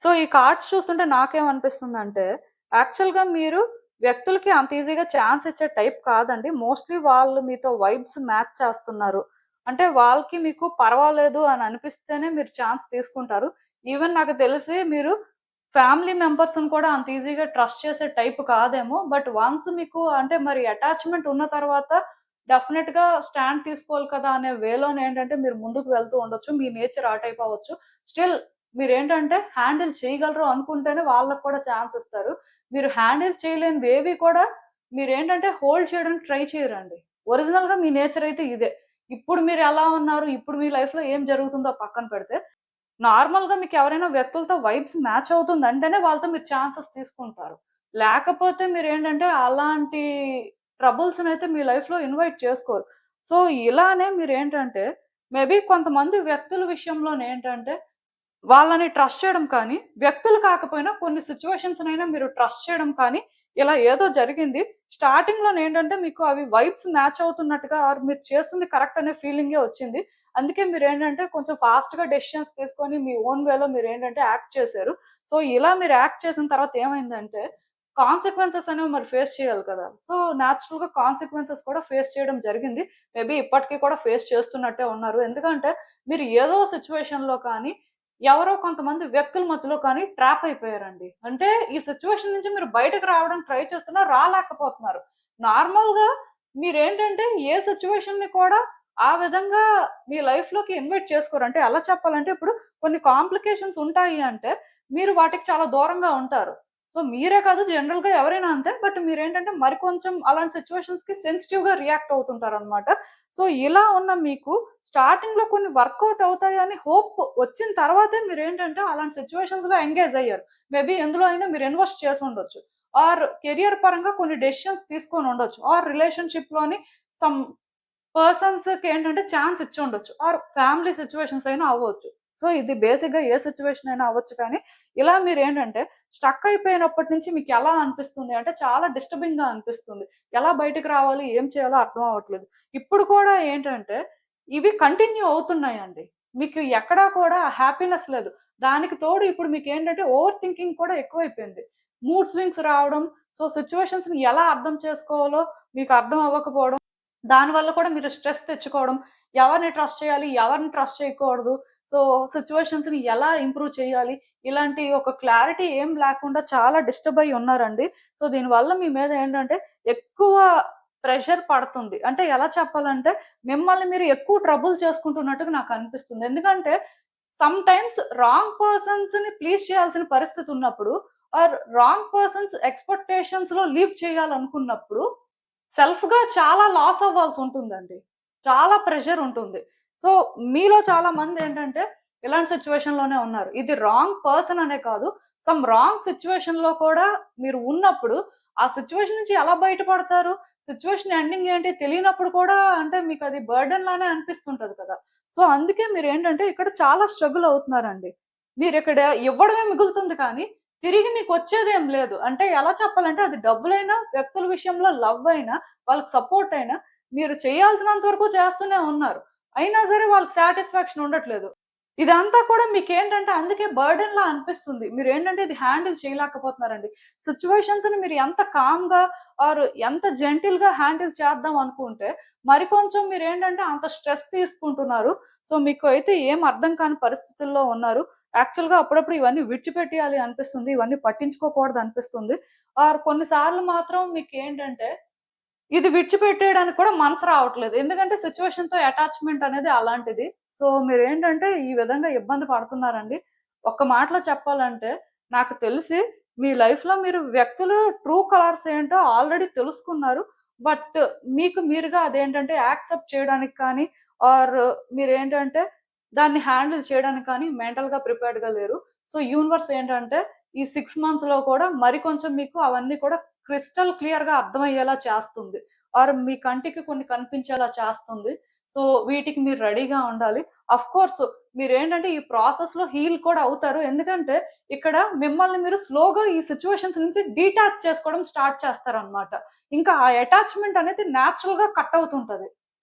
సో, ఈ కార్డ్స్ చూస్తుంటే నాకేమనిపిస్తుందంటే, యాక్చువల్‌గా మీరు వ్యక్తులకి అంత ఈజీగా ఛాన్స్ ఇచ్చే టైప్ కాదండి. మోస్ట్‌లీ వాళ్ళు మీతో వైబ్స్ మ్యాచ్ చేస్తున్నారు. అంటే వాళ్ళకి మీకు పర్వాలేదు అని అనిపిస్తేనే మీరు ఛాన్స్ తీసుకుంటారు. ఈవెన్ నాకు తెలిసి మీరు ఫ్యామిలీ మెంబర్స్‌ని కూడా అంత ఈజీగా ట్రస్ట్ చేసే టైప్ కాదేమో. బట్ వన్స్ మీకు అంటే మరి అటాచ్‌మెంట్ ఉన్న తర్వాత డెఫినిట్‌గా స్టాండ్ తీసుకోవాలి కదా! అనే వేలోనేంటంటే మీరు ముందుకు వెళ్తూ ఉండొచ్చు. మీ నేచర్ ఆ టైప్ అవ్వచ్చు. స్టిల్ మీరేంటంటే హ్యాండిల్ చేయగలరు అనుకుంటేనే వాళ్ళకి కూడా ఛాన్స్ ఇస్తారు. మీరు హ్యాండిల్ చేయలేనివేవి కూడా మీరేంటంటే హోల్డ్ చేయడానికి ట్రై చేయరండి. ఒరిజినల్‌గా మీ నేచర్ అయితే ఇదే. ఇప్పుడు మీరు ఎలా ఉన్నారు? ఇప్పుడు మీ లైఫ్‌లో ఏం జరుగుతుందో పక్కన పెడితే నార్మల్‌గా మీకెవరైనా వ్యక్తులతో వైబ్స్ మ్యాచ్ అవుతుందంటేనే వాళ్ళతో మీరు ఛాన్సెస్ తీసుకుంటారు. లేకపోతే మీరేంటంటే అలాంటి ట్రబుల్స్‌నైతే మీ లైఫ్‌లో ఇన్వైట్ చేసుకోరు. సో, ఇలానే మీరేంటంటే మేబీ కొంతమంది వ్యక్తుల విషయంలోనేంటంటే వాళ్ళని ట్రస్ట్ చేయడం కానీ, వ్యక్తులు కాకపోయినా కొన్ని సిట్యుయేషన్స్‌నైనా మీరు ట్రస్ట్ చేయడం కానీ, ఇలా ఏదో జరిగింది. స్టార్టింగ్‌లోనేంటంటే మీకు అవి వైబ్స్ మ్యాచ్ అవుతున్నట్టుగా ఆర్ మీరు చేస్తుంది కరెక్ట్ అనే ఫీలింగే వచ్చింది. అందుకే మీరేంటంటే కొంచెం ఫాస్ట్‌గా డెసిషన్స్ తీసుకొని మీ ఓన్ వేలో మీరేంటంటే యాక్ట్ చేశారు. సో, ఇలా మీరు యాక్ట్ చేసిన తర్వాత ఏమైందంటే, కాన్సిక్వెన్సెస్ అనేవి మరి ఫేస్ చేయాలి కదా! సో, నేచురల్‌గా కాన్సిక్వెన్సెస్ కూడా ఫేస్ చేయడం జరిగింది. మేబీ ఇప్పటికి కూడా ఫేస్ చేస్తున్నట్టే ఉన్నారు. ఎందుకంటే, మీరు ఏదో సిట్యుయేషన్‌లో కానీ ఎవరో కొంతమంది వ్యక్తుల మధ్యలో కానీ ట్రాప్ అయిపోయారండి. అంటే ఈ సిట్యుయేషన్ నుంచి మీరు బయటకి రావడానికి ట్రై చేస్తున్నా రాలేకపోతున్నారు. నార్మల్‌గా మీరేంటంటే ఏ సిట్యుయేషన్‌ని కూడా ఆ విధంగా మీ లైఫ్‌లోకి ఇన్వైట్ చేసుకోరు. అంటే ఎలా చెప్పాలంటే ఇప్పుడు కొన్ని కాంప్లికేషన్స్ ఉంటాయి అంటే మీరు వాటికి చాలా దూరంగా ఉంటారు. సో, మీరే కాదు జనరల్‌గా ఎవరైనా అంతే. బట్ మీరేంటంటే మరి కొంచెం అలాంటి సిట్యుయేషన్స్‌కి సెన్సిటివ్‌గా రియాక్ట్ అవుతుంటారనమాట. సో, ఇలా ఉన్న మీకు స్టార్టింగ్‌లో కొన్ని వర్కౌట్ అవుతాయని హోప్ వచ్చిన తర్వాతే మీరేంటంటే అలాంటి సిట్యుయేషన్స్‌లో ఎంగేజ్ అయ్యారు. మేబీ ఎందులో అయినా మీరు ఇన్వెస్ట్ చేసుండొచ్చు. ఆర్ కెరియర్ పరంగా కొన్ని డెసిషన్స్ తీసుకొనుండొచ్చు. ఆర్ రిలేషన్‌షిప్‌లోని సమ్ పర్సన్స్‌కేంటంటే ఛాన్స్ ఇచ్చుండొచ్చు. ఆర్ ఫ్యామిలీ సిట్యుయేషన్స్ అయినా అవ్వచ్చు. సో, ఇది బేసిక్‌గా ఏ సిట్యుయేషన్ అయినా అవ్వచ్చు కానీ, ఇలా మీరేంటంటే స్టక్ అయిపోయినప్పటి నుంచి మీకెలా అనిపిస్తుంది అంటే చాలా డిస్టర్బింగ్‌గా అనిపిస్తుంది. ఎలా బయటకి రావాలి? ఏం చేయాలో అర్థం అవ్వట్లేదు. ఇప్పుడు కూడా ఏంటంటే ఇవి కంటిన్యూ అవుతున్నాయండి. మీకు ఎక్కడా కూడా హ్యాపీనెస్ లేదు. దానికి తోడు ఇప్పుడు మీకేంటంటే ఓవర్ థింకింగ్ కూడా ఎక్కువైపోయింది. మూడ్ స్వింగ్స్ రావడం, సో సిట్యుయేషన్స్‌ని ఎలా అర్థం చేసుకోవాలో మీకు అర్థం అవ్వకపోవడం. దానివల్ల కూడా మీరు స్ట్రెస్ తెచ్చుకోవడం. ఎవరిని ట్రస్ట్ చేయాలి? ఎవరిని ట్రస్ట్ చేయకూడదు? సో, సిట్యుయేషన్స్‌ని ఎలా ఇంప్రూవ్ చేయాలి? ఇలాంటి ఒక క్లారిటీ ఏం లేకుండా చాలా డిస్టర్బ్ అయ్యి ఉన్నారండి. సో, దీనివల్ల మీ మీద ఏంటంటే ఎక్కువ ప్రెషర్ పడుతుంది. అంటే ఎలా చెప్పాలంటే మిమ్మల్ని మీరు ఎక్కువ ట్రబుల్ చేసుకుంటున్నట్టుగా నాకనిపిస్తుంది. ఎందుకంటే సమ్ టైమ్స్ రాంగ్ పర్సన్స్‌ని ప్లీజ్ చేయాల్సిన పరిస్థితి ఉన్నప్పుడు ఆర్ రాంగ్ పర్సన్స్ ఎక్స్‌పెక్టేషన్స్‌లో లీవ్ చేయాలనుకున్నప్పుడు సెల్ఫ్‌గా చాలా లాస్ అవ్వాల్సుంటుందండి. చాలా ప్రెషర్ ఉంటుంది. సో, మీలో చాలా మందేంటంటే ఇలాంటి సిట్యుయేషన్‌లోనే ఉన్నారు. ఇది రాంగ్ పర్సన్ అనే కాదు. సమ్ రాంగ్ సిట్యుయేషన్‌లో కూడా మీరు ఉన్నప్పుడు, ఆ సిట్యుయేషన్ నుంచి ఎలా బయటపడతారు? సిట్యుయేషన్ ఎండింగ్ ఏంటి తెలియనప్పుడు కూడా అంటే మీకది బర్డెన్ లానే అనిపిస్తుంటది కదా! సో, అందుకే మీరేంటంటే ఇక్కడ చాలా స్ట్రగుల్ అవుతున్నారండి. మీరిక్కడ ఇవ్వడమే మిగులుతుంది కానీ తిరిగి మీకొచ్చేదేం లేదు. అంటే ఎలా చెప్పాలంటే అది డబ్బులైనా, వ్యక్తుల విషయంలో లవ్ అయినా, వాళ్ళకి సపోర్ట్ అయినా, మీరు చేయాల్సినంత వరకు చేస్తూనే ఉన్నారు. అయినా సరే వాళ్ళకి సాటిస్ఫాక్షన్ ఉండట్లేదు. ఇదంతా కూడా మీకేంటంటే అందుకే బర్డెన్‌లా అనిపిస్తుంది. మీరేంటంటే ఇది హ్యాండిల్ చేయలేకపోతున్నారండి. సిట్యుయేషన్స్‌ని మీరు ఎంత కామ్‌గా ఆర్ ఎంత జెంటిల్‌గా హ్యాండిల్ చేద్దాం అనుకుంటే, మరి కొంచెం మీరేంటంటే అంత స్ట్రెస్ తీసుకుంటున్నారు. సో, మీకు అయితే ఏం అర్థం కాని పరిస్థితుల్లో ఉన్నారు. యాక్చువల్‌గా అప్పుడప్పుడు ఇవన్నీ విడిచిపెట్టేయాలి అనిపిస్తుంది. ఇవన్నీ పట్టించుకోకూడదనిపిస్తుంది. ఆర్ కొన్ని సార్లు మాత్రం మీకేంటంటే ఇది విడిచిపెట్టేయడానికి కూడా మనసు రావట్లేదు. ఎందుకంటే సిట్యుయేషన్‌తో అటాచ్‌మెంట్ అనేది అలాంటిది. సో, మీరేంటంటే ఈ విధంగా ఇబ్బంది పడుతున్నారండి. ఒక్క మాటలో చెప్పాలంటే నాకు తెలిసి మీ లైఫ్‌లో మీరు వ్యక్తులు ట్రూ కలర్స్ ఏంటో ఆల్రెడీ తెలుసుకున్నారు. బట్ మీకు మీరుగా అదేంటంటే యాక్సెప్ట్ చేయడానికి కానీ ఆర్ మీరేంటంటే దాన్ని హ్యాండిల్ చేయడానికి కానీ మెంటల్‌గా ప్రిపేర్డ్‌గా లేరు. సో, యూనివర్స్ ఏంటంటే ఈ 6 మంత్స్‌లో కూడా మరి కొంచెం మీకు అవన్నీ కూడా క్రిస్టల్ క్లియర్‌గా అర్థమయ్యేలా చేస్తుంది. ఆర్ మీ కంటికి కొన్ని కనిపించేలా చేస్తుంది. సో, వీటికి మీరు రెడీగా ఉండాలి. ఆఫ్‌కోర్స్ మీరేంటంటే ఈ ప్రాసెస్‌లో హీల్ కూడా అవుతారు. ఎందుకంటే ఇక్కడ మిమ్మల్ని మీరు స్లోగా ఈ సిట్యుయేషన్స్ నుంచి డీటాచ్ చేసుకోవడం స్టార్ట్ చేస్తారనమాట. ఇంకా ఆ అటాచ్‌మెంట్ అనేది నేచురల్‌గా కట్ అవుతుంటది.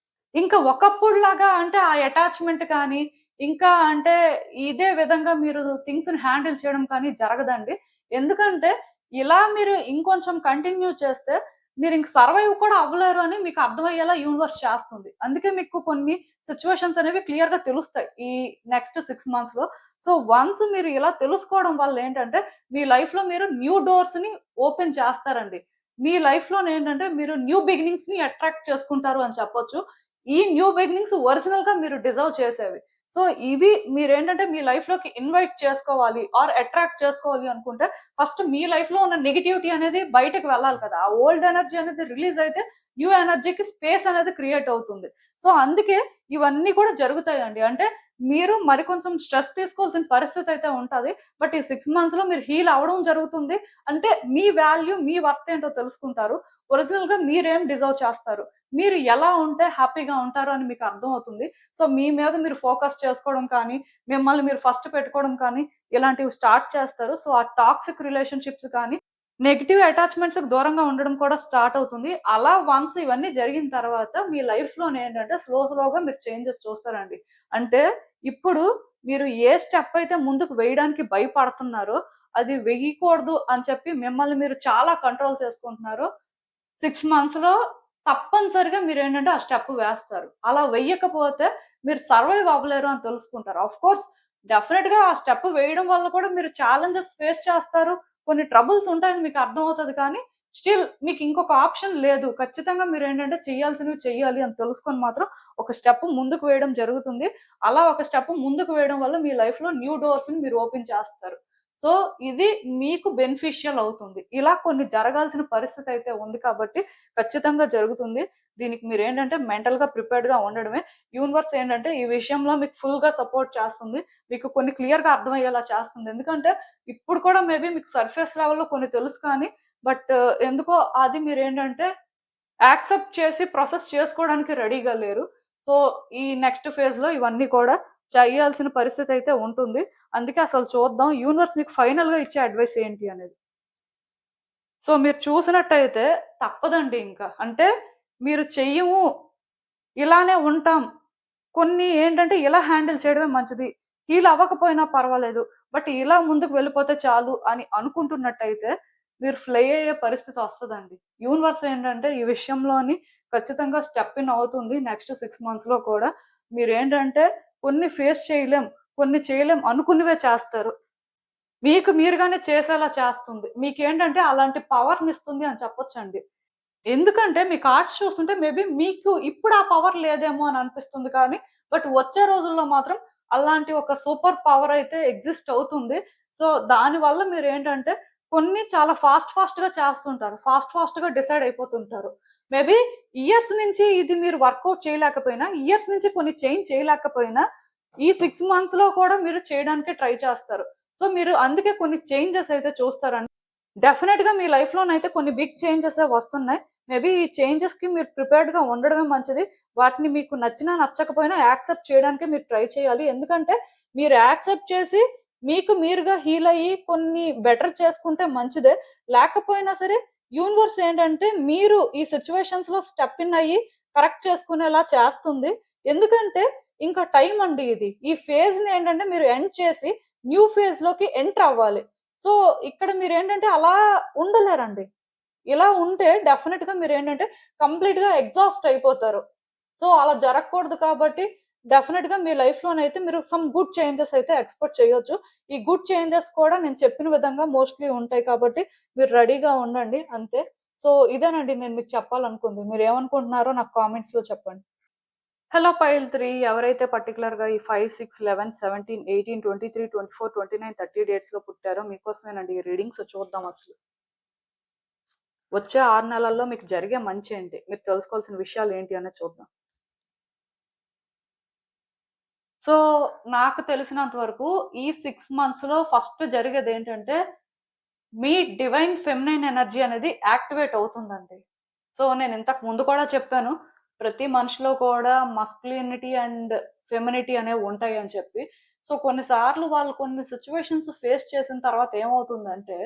ఇంకా ఒకప్పుడులాగా అంటే ఆ అటాచ్‌మెంట్ కానీ, ఇంకా అంటే ఇదే విధంగా మీరు థింగ్స్‌ని హ్యాండిల్ చేయడం కానీ జరగదండి. ఎందుకంటే ఇలా మీరు ఇంకొంచెం కంటిన్యూ చేస్తే మీరింక సర్వైవ్ కూడా అవ్వలేరు అని మీకు అర్థమయ్యేలా యూనివర్స్ చేస్తుంది. అందుకే మీకు కొన్ని సిట్యుయేషన్స్ అనేవి క్లియర్‌గా తెలుస్తాయి. ఈ నెక్స్ట్ 6 మంత్స్‌లో. సో, వన్స్ మీరు ఇలా తెలుసుకోవడం వల్ల ఏంటంటే మీ లైఫ్‌లో మీరు న్యూ డోర్స్‌ని ఓపెన్ చేస్తారండి. మీ లైఫ్‌లోనేంటంటే మీరు న్యూ బిగినింగ్స్‌ని అట్రాక్ట్ చేసుకుంటారు అని చెప్పొచ్చు. ఈ న్యూ బిగినింగ్స్ ఒరిజినల్‌గా మీరు డిజర్వ్ చేసేవి. సో, ఇవి మీరేంటంటే మీ లైఫ్‌లోకి ఇన్వైట్ చేసుకోవాలి ఆర్ అట్రాక్ట్ చేసుకోవాలి అనుకుంటే ఫస్ట్ మీ లైఫ్‌లో ఉన్న నెగటివిటీ అనేది బయటకి వెళ్ళాలి కదా! ఆ ఓల్డ్ ఎనర్జీ అనేది రిలీజ్ అయితే న్యూ ఎనర్జీకి స్పేస్ అనేది క్రియేట్ అవుతుంది. సో, అందుకే ఇవన్నీ కూడా జరుగుతాయండి. అంటే మీరు మరికొంచెం స్ట్రెస్ తీసుకోవాల్సిన పరిస్థితి అయితే ఉంటది. బట్ ఈ 6 మంత్స్‌లో మీరు హీల్ అవ్వడం జరుగుతుంది. అంటే మీ వాల్యూ, మీ వర్త్ ఏంటో తెలుసుకుంటారు. ఒరిజినల్‌గా మీరేం డిజర్వ్ చేస్తారు. మీరు ఎలా ఉంటే హ్యాపీగా ఉంటారు అని మీకు అర్థమవుతుంది. సో, మీ మీద మీరు ఫోకస్ చేసుకోవడం కానీ, మిమ్మల్ని మీరు ఫస్ట్ పెట్టుకోవడం కానీ, ఇలాంటివి స్టార్ట్ చేస్తారు. సో, ఆ టాక్సిక్ రిలేషన్‌షిప్స్ కానీ, నెగెటివ్ అటాచ్‌మెంట్స్‌కి దూరంగా ఉండడం కూడా స్టార్ట్ అవుతుంది. అలా వన్స్ ఇవన్నీ జరిగిన తర్వాత మీ లైఫ్‌లోనేంటంటే స్లోగా మీరు చేంజెస్ చూస్తారండి. అంటే ఇప్పుడు మీరు ఏ స్టెప్ అయితే ముందుకు వేయడానికి భయపడుతున్నారో, అది వెయ్యకూడదు అని చెప్పి మిమ్మల్ని మీరు చాలా కంట్రోల్ చేసుకుంటున్నారో 6 మంత్స్‌లో తప్పనిసరిగా మీరేంటంటే ఆ స్టెప్ వేస్తారు. అలా వెయ్యకపోతే మీరు సర్వైవ్ అవ్వలేరు అని తెలుసుకుంటారు. ఆఫ్‌కోర్స్ డెఫినెట్‌గా ఆ స్టెప్ వేయడం వల్ల కూడా మీరు ఛాలెంజెస్ ఫేస్ చేస్తారు. కొన్ని ట్రబుల్స్ ఉంటాయని మీకు అర్థమవుతది కానీ, స్టిల్ మీకు ఇంకొక ఆప్షన్ లేదు. ఖచ్చితంగా మీరేంటంటే చేయాల్సినవి చెయ్యాలి అని తెలుసుకొని మాత్రం ఒక స్టెప్ ముందుకు వేయడం జరుగుతుంది. అలా ఒక స్టెప్ ముందుకు వేయడం వల్ల మీ లైఫ్‌లో న్యూ డోర్స్‌ని మీరు ఓపెన్ చేస్తారు. సో, ఇది మీకు బెనిఫిషియల్ అవుతుంది. ఇలా కొన్ని జరగాల్సిన పరిస్థితి అయితే ఉంది కాబట్టి ఖచ్చితంగా జరుగుతుంది. దీనికి మీరేంటంటే మెంటల్‌గా ప్రిపేర్డ్‌గా ఉండడమే. యూనివర్స్ ఏంటంటే ఈ విషయంలో మీకు ఫుల్‌గా సపోర్ట్ చేస్తుంది. మీకు కొన్ని క్లియర్‌గా అర్థమయ్యేలా చేస్తుంది. ఎందుకంటే ఇప్పుడు కూడా మేబీ మీకు సర్ఫేస్ లెవెల్‌లో కొన్ని తెలుసు కానీ బట్ ఎందుకో అది మీరేంటంటే యాక్సెప్ట్ చేసి ప్రాసెస్ చేసుకోవడానికి రెడీగా లేరు. సో, ఈ నెక్స్ట్ ఫేజ్‌లో ఇవన్నీ కూడా చేయాల్సిన పరిస్థితి అయితే ఉంటుంది. అందుకే అసలు చూద్దాం యూనివర్స్ మీకు ఫైనల్‌గా ఇచ్చే అడ్వైస్ ఏంటి అనేది. సో, మీరు చూసినట్టయితే తప్పదండి ఇంకా. అంటే మీరు చెయ్యము, ఇలానే ఉంటాం. కొన్ని ఏంటంటే ఇలా హ్యాండిల్ చేయడమే మంచిది. హీల్ అవ్వకపోయినా పర్వాలేదు. బట్ ఇలా ముందుకు వెళ్ళిపోతే చాలు అని అనుకుంటున్నట్టయితే మీరు ఫ్లై అయ్యే పరిస్థితి వస్తదండి. యూనివర్స్ ఏంటంటే ఈ విషయంలోని ఖచ్చితంగా స్టెప్ ఇన్ అవుతుంది. నెక్స్ట్ 6 మంత్స్‌లో కూడా. మీరేంటంటే కొన్ని ఫేస్ చేయలేం, కొన్ని చేయలేం అనుకున్నవే చేస్తారు. మీకు మీరుగానే చేసేలా చేస్తుంది. మీకేంటంటే అలాంటి పవర్‌నిస్తుంది అని చెప్పొచ్చండి. ఎందుకంటే మీ కార్డ్స్ చూస్తుంటే మేబీ మీకు ఇప్పుడు ఆ పవర్ లేదేమో అని అనిపిస్తుంది కానీ, బట్ వచ్చే రోజుల్లో మాత్రం అలాంటి ఒక సూపర్ పవర్ అయితే ఎగ్జిస్ట్ అవుతుంది. సో, దానివల్ల మీరేంటంటే కొన్ని చాలా ఫాస్ట్‌గా చేస్తుంటారు. ఫాస్ట్‌గా డిసైడ్ అయిపోతుంటారు. మేబీ ఇయర్స్ నుంచి ఇది మీరు వర్కౌట్ చేయలేకపోయినా, ఇయర్స్ నుంచి కొన్ని చేంజ్ చేయలేకపోయినా, ఈ 6 మంత్స్‌లో కూడా మీరు చేయడానికి ట్రై చేస్తారు. సో, మీరు అందుకే కొన్ని చేంజెస్ అయితే చూస్తారండి. డెఫినెట్‌గా మీ లైఫ్‌లోనైతే కొన్ని బిగ్ చేంజెసే వస్తున్నాయి. మేబీ ఈ చేంజెస్‌కి మీరు ప్రిపేర్డ్‌గా ఉండడమే మంచిది. వాటిని మీకు నచ్చినా, నచ్చకపోయినా యాక్సెప్ట్ చేయడానికే మీరు ట్రై చేయాలి. ఎందుకంటే మీరు యాక్సెప్ట్ చేసి మీకు మీరుగా హీల్ అయ్యి కొన్ని బెటర్ చేసుకుంటే మంచిదే. లేకపోయినా సరే యూనివర్స్ ఏంటంటే మీరు ఈ సిట్యుయేషన్స్‌లో స్టెప్ ఇన్ అయ్యి కరెక్ట్ చేసుకునేలా చేస్తుంది. ఎందుకంటే ఇంకా టైం అండి ఇది. ఈ ఫేజ్‌ని ఏంటంటే మీరు ఎండ్ చేసి న్యూ ఫేజ్‌లోకి ఎంటర్ అవ్వాలి. సో, ఇక్కడ మీరేంటంటే అలా ఉండలేరండి. ఇలా ఉంటే డెఫినిట్‌గా మీరేంటంటే కంప్లీట్‌గా ఎగ్జాస్ట్ అయిపోతారు. సో, అలా జరగకూడదు కాబట్టి డెఫినిట్‌గా మీ లైఫ్‌లోనైతే మీరు సమ్ గుడ్ చేంజెస్ అయితే ఎక్స్‌పెక్ట్ చేయొచ్చు. ఈ గుడ్ చేంజెస్ కూడా నేను చెప్పిన విధంగా మోస్ట్‌లీ ఉంటాయి కాబట్టి మీరు రెడీగా ఉండండి అంతే. సో ఇదేనండి నేను మీకు చెప్పాలనుకుంది. మీరేమనుకుంటున్నారో నాకు కామెంట్స్‌లో చెప్పండి. హలో పైల్ 3 ఎవరైతే పర్టిక్యులర్‌గా ఈ 5, 6, 11, 17, 18, 23, 24, 29, 30 డేట్స్‌లో పుట్టారో మీకోసమేనండి ఈ రీడింగ్స్. చూద్దాం అసలు. వచ్చే 6 నెలల్లో మీకు జరిగే మంచేంటి? మీరు తెలుసుకోవాల్సిన విషయాలు ఏంటి అనేది చూద్దాం. సో, నాకు తెలిసినంత వరకు ఈ 6 మంత్స్‌లో ఫస్ట్ జరిగేదేంటంటే, మీ డివైన్ ఫెమినైన్ ఎనర్జీ అనేది యాక్టివేట్ అవుతుందండి. సో, నేను ఇంతకు ముందు కూడా చెప్పాను. ప్రతి మనిషిలో కూడా మస్కులినిటీ అండ్ ఫెమినిటీ అనేవి ఉంటాయి అని చెప్పి. సో, కొన్ని సార్లు వాళ్ళు కొన్ని సిట్యుయేషన్స్ ఫేస్ చేసిన తర్వాత ఏమవుతుందంటే,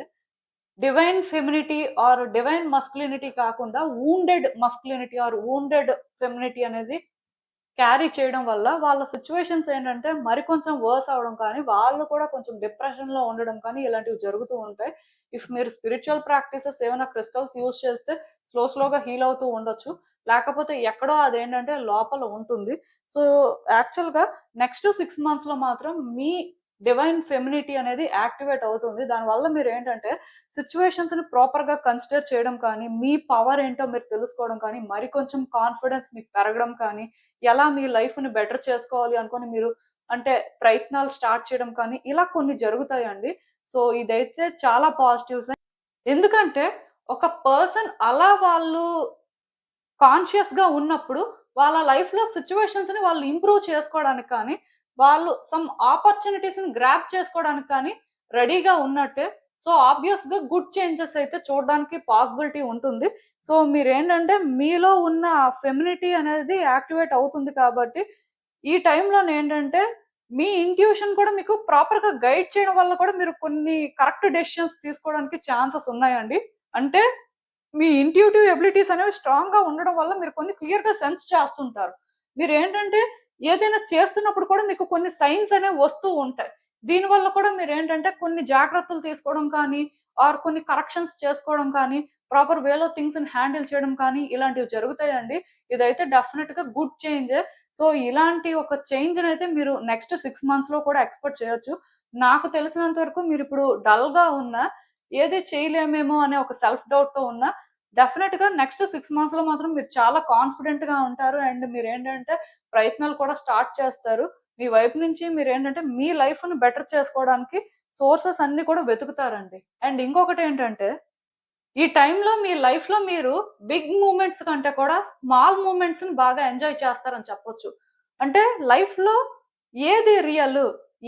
డివైన్ ఫెమినిటీ ఆర్ డివైన్ మస్కులినిటీ కాకుండా వూండెడ్ మస్కులినిటీ ఆర్ వూండెడ్ ఫెమినిటీ అనేది క్యారీ చేయడం వల్ల వాళ్ళ సిట్యుయేషన్స్ ఏంటంటే మరి కొంచెం వర్స్ అవ్వడం కానీ, వాళ్ళు కూడా కొంచెం డిప్రెషన్‌లో ఉండడం కానీ ఇలాంటివి జరుగుతూ ఉంటాయి. ఇఫ్ మీరు స్పిరిచ్యువల్ ప్రాక్టీసెస్ ఏమైనా క్రిస్టల్స్ యూజ్ చేస్తే స్లోగా హీల్ అవుతూ ఉండొచ్చు. లేకపోతే ఎక్కడో అదేంటంటే లోపల ఉంటుంది. సో, యాక్చువల్‌గా నెక్స్ట్ 6 మంత్స్‌లో మాత్రం మీ డివైన్ ఫెమినిటీ అనేది యాక్టివేట్ అవుతుంది. దానివల్ల మీరేంటంటే సిట్యుయేషన్స్‌ని ప్రాపర్‌గా కన్సిడర్ చేయడం కానీ, మీ పవర్ ఏంటో మీరు తెలుసుకోవడం కానీ, మరి కొంచెం కాన్ఫిడెన్స్ మీకు పెరగడం కానీ, ఎలా మీ లైఫ్‌ని బెటర్ చేసుకోవాలి అనుకోని మీరు అంటే ప్రయత్నాలు స్టార్ట్ చేయడం కానీ, ఇలా కొన్ని జరుగుతాయండి. సో, ఇదైతే చాలా పాజిటివ్సే. ఎందుకంటే ఒక పర్సన్ అలా వాళ్ళు కాన్షియస్‌గా ఉన్నప్పుడు వాళ్ళ లైఫ్‌లో సిట్యుయేషన్స్‌ని వాళ్ళు ఇంప్రూవ్ చేసుకోవడానికి కానీ, వాళ్ళు సమ్ ఆపర్చునిటీస్‌ని గ్రాబ్ చేసుకోవడానికి కానీ రెడీగా ఉన్నట్టే. సో, ఆబ్వియస్‌గా గుడ్ చేంజెస్ అయితే చూడడానికి పాసిబిలిటీ ఉంటుంది. సో, మీరేంటంటే మీలో ఉన్న ఫెమినిటీ అనేది యాక్టివేట్ అవుతుంది కాబట్టి, ఈ టైంలోనేంటంటే మీ ఇంట్యూషన్ కూడా మీకు ప్రాపర్‌గా గైడ్ చేయడం వల్ల కూడా మీరు కొన్ని కరెక్ట్ డెసిషన్స్ తీసుకోవడానికి ఛాన్సెస్ ఉన్నాయండి. అంటే మీ ఇంట్యూటివ్ ఎబిలిటీస్ అనేవి స్ట్రాంగ్‌గా ఉండడం వల్ల మీరు కొన్ని క్లియర్‌గా సెన్స్ చేస్తుంటారు. మీరేంటంటే ఏదైనా చేస్తున్నప్పుడు కూడా మీకు కొన్ని సైన్స్ అనేవి వస్తూ ఉంటాయి. దీనివల్ల కూడా మీరేంటంటే కొన్ని జాగ్రత్తలు తీసుకోవడం కానీ, ఆర్ కొన్ని కరెక్షన్స్ చేసుకోవడం కానీ, ప్రాపర్ వేలో థింగ్స్‌ని హ్యాండిల్ చేయడం కానీ ఇలాంటివి జరుగుతాయండి. ఇదైతే డెఫినిట్‌గా గుడ్ చేంజే. సో, ఇలాంటి ఒక చేంజ్‌నైతే మీరు నెక్స్ట్ 6 మంత్స్‌లో కూడా ఎక్స్‌పెక్ట్ చేయొచ్చు. నాకు తెలిసినంత వరకు మీరిప్పుడు డల్‌గా ఉన్నా, ఏది చేయలేమేమో అనే ఒక సెల్ఫ్ డౌట్‌తో ఉన్నా డెఫినెట్‌గా నెక్స్ట్ 6 మంత్స్‌లో మాత్రం మీరు చాలా కాన్ఫిడెంట్‌గా ఉంటారు. అండ్ మీరేంటంటే ప్రయత్నాలు కూడా స్టార్ట్ చేస్తారు. మీ వైపు నుంచి మీరేంటంటే మీ లైఫ్‌ని బెటర్ చేసుకోవడానికి సోర్సెస్ అన్నీ కూడా వెతుకుతారండి. అండ్ ఇంకొకటేంటంటే ఈ టైంలో మీ లైఫ్‌లో మీరు బిగ్ మూవ్‌మెంట్స్ కంటే కూడా స్మాల్ మూవ్‌మెంట్స్‌ని బాగా ఎంజాయ్ చేస్తారని చెప్పొచ్చు. అంటే లైఫ్‌లో ఏది రియలు,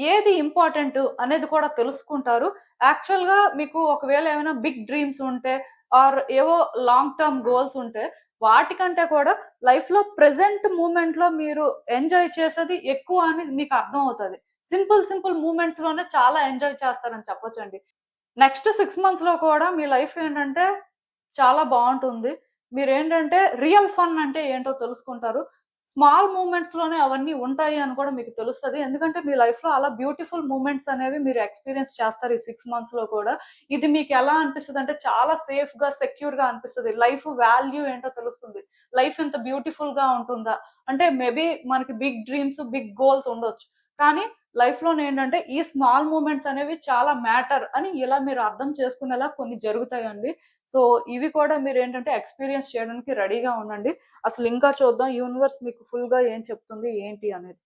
ఏది ఇంపార్టెంటు అనేది కూడా తెలుసుకుంటారు. యాక్చువల్‌గా మీకు ఒకవేళ ఏమైనా బిగ్ డ్రీమ్స్ ఉంటే ఆర్ ఏవో లాంగ్ టర్మ్ గోల్స్ ఉంటే వాటికంటే కూడా లైఫ్‌లో ప్రెజెంట్ మూవ్‌మెంట్‌లో మీరు ఎంజాయ్ చేసేది ఎక్కువ అని మీకు అర్థమవుతది. సింపుల్ మూవ్‌మెంట్స్‌లోనే చాలా ఎంజాయ్ చేస్తారని చెప్పొచ్చండి. నెక్స్ట్ 6 మంత్స్‌లో కూడా మీ లైఫ్ ఏంటంటే చాలా బావుంటుంది. మీరేంటంటే రియల్ ఫన్ అంటే ఏంటో తెలుసుకుంటారు. స్మాల్ మూవ్‌మెంట్స్‌లోనే అవన్నీ ఉంటాయి అని కూడా మీకు తెలుస్తది. ఎందుకంటే మీ లైఫ్‌లో అలా బ్యూటిఫుల్ మూవ్‌మెంట్స్ అనేవి మీరు ఎక్స్‌పీరియన్స్ చేస్తారు ఈ 6 మంత్స్‌లో కూడా. ఇది మీకెలా అనిపిస్తదంటే చాలా సేఫ్‌గా, సెక్యూర్‌గా అనిపిస్తది. లైఫ్ వాల్యూ ఏంటో తెలుస్తుంది. లైఫ్ ఇంత బ్యూటిఫుల్‌గా ఉంటుందా? అంటే మేబీ మనకి బిగ్ డ్రీమ్స్, బిగ్ గోల్స్ ఉండొచ్చు. కానీ లైఫ్‌లోనేంటంటే ఈ స్మాల్ మూవ్‌మెంట్స్ అనేవి చాలా మ్యాటర్ అని ఇలా మీరు అర్థం చేసుకునేలా కొన్ని జరుగుతాయండి. సో, ఇవి కూడా మీరేంటంటే ఎక్స్‌పీరియన్స్ చేయడానికి రెడీగా ఉండండి. అసలు ఇంకా చూద్దాం యూనివర్స్ మీకు ఫుల్‌గా ఏం చెప్తుంది ఏంటి అనేది.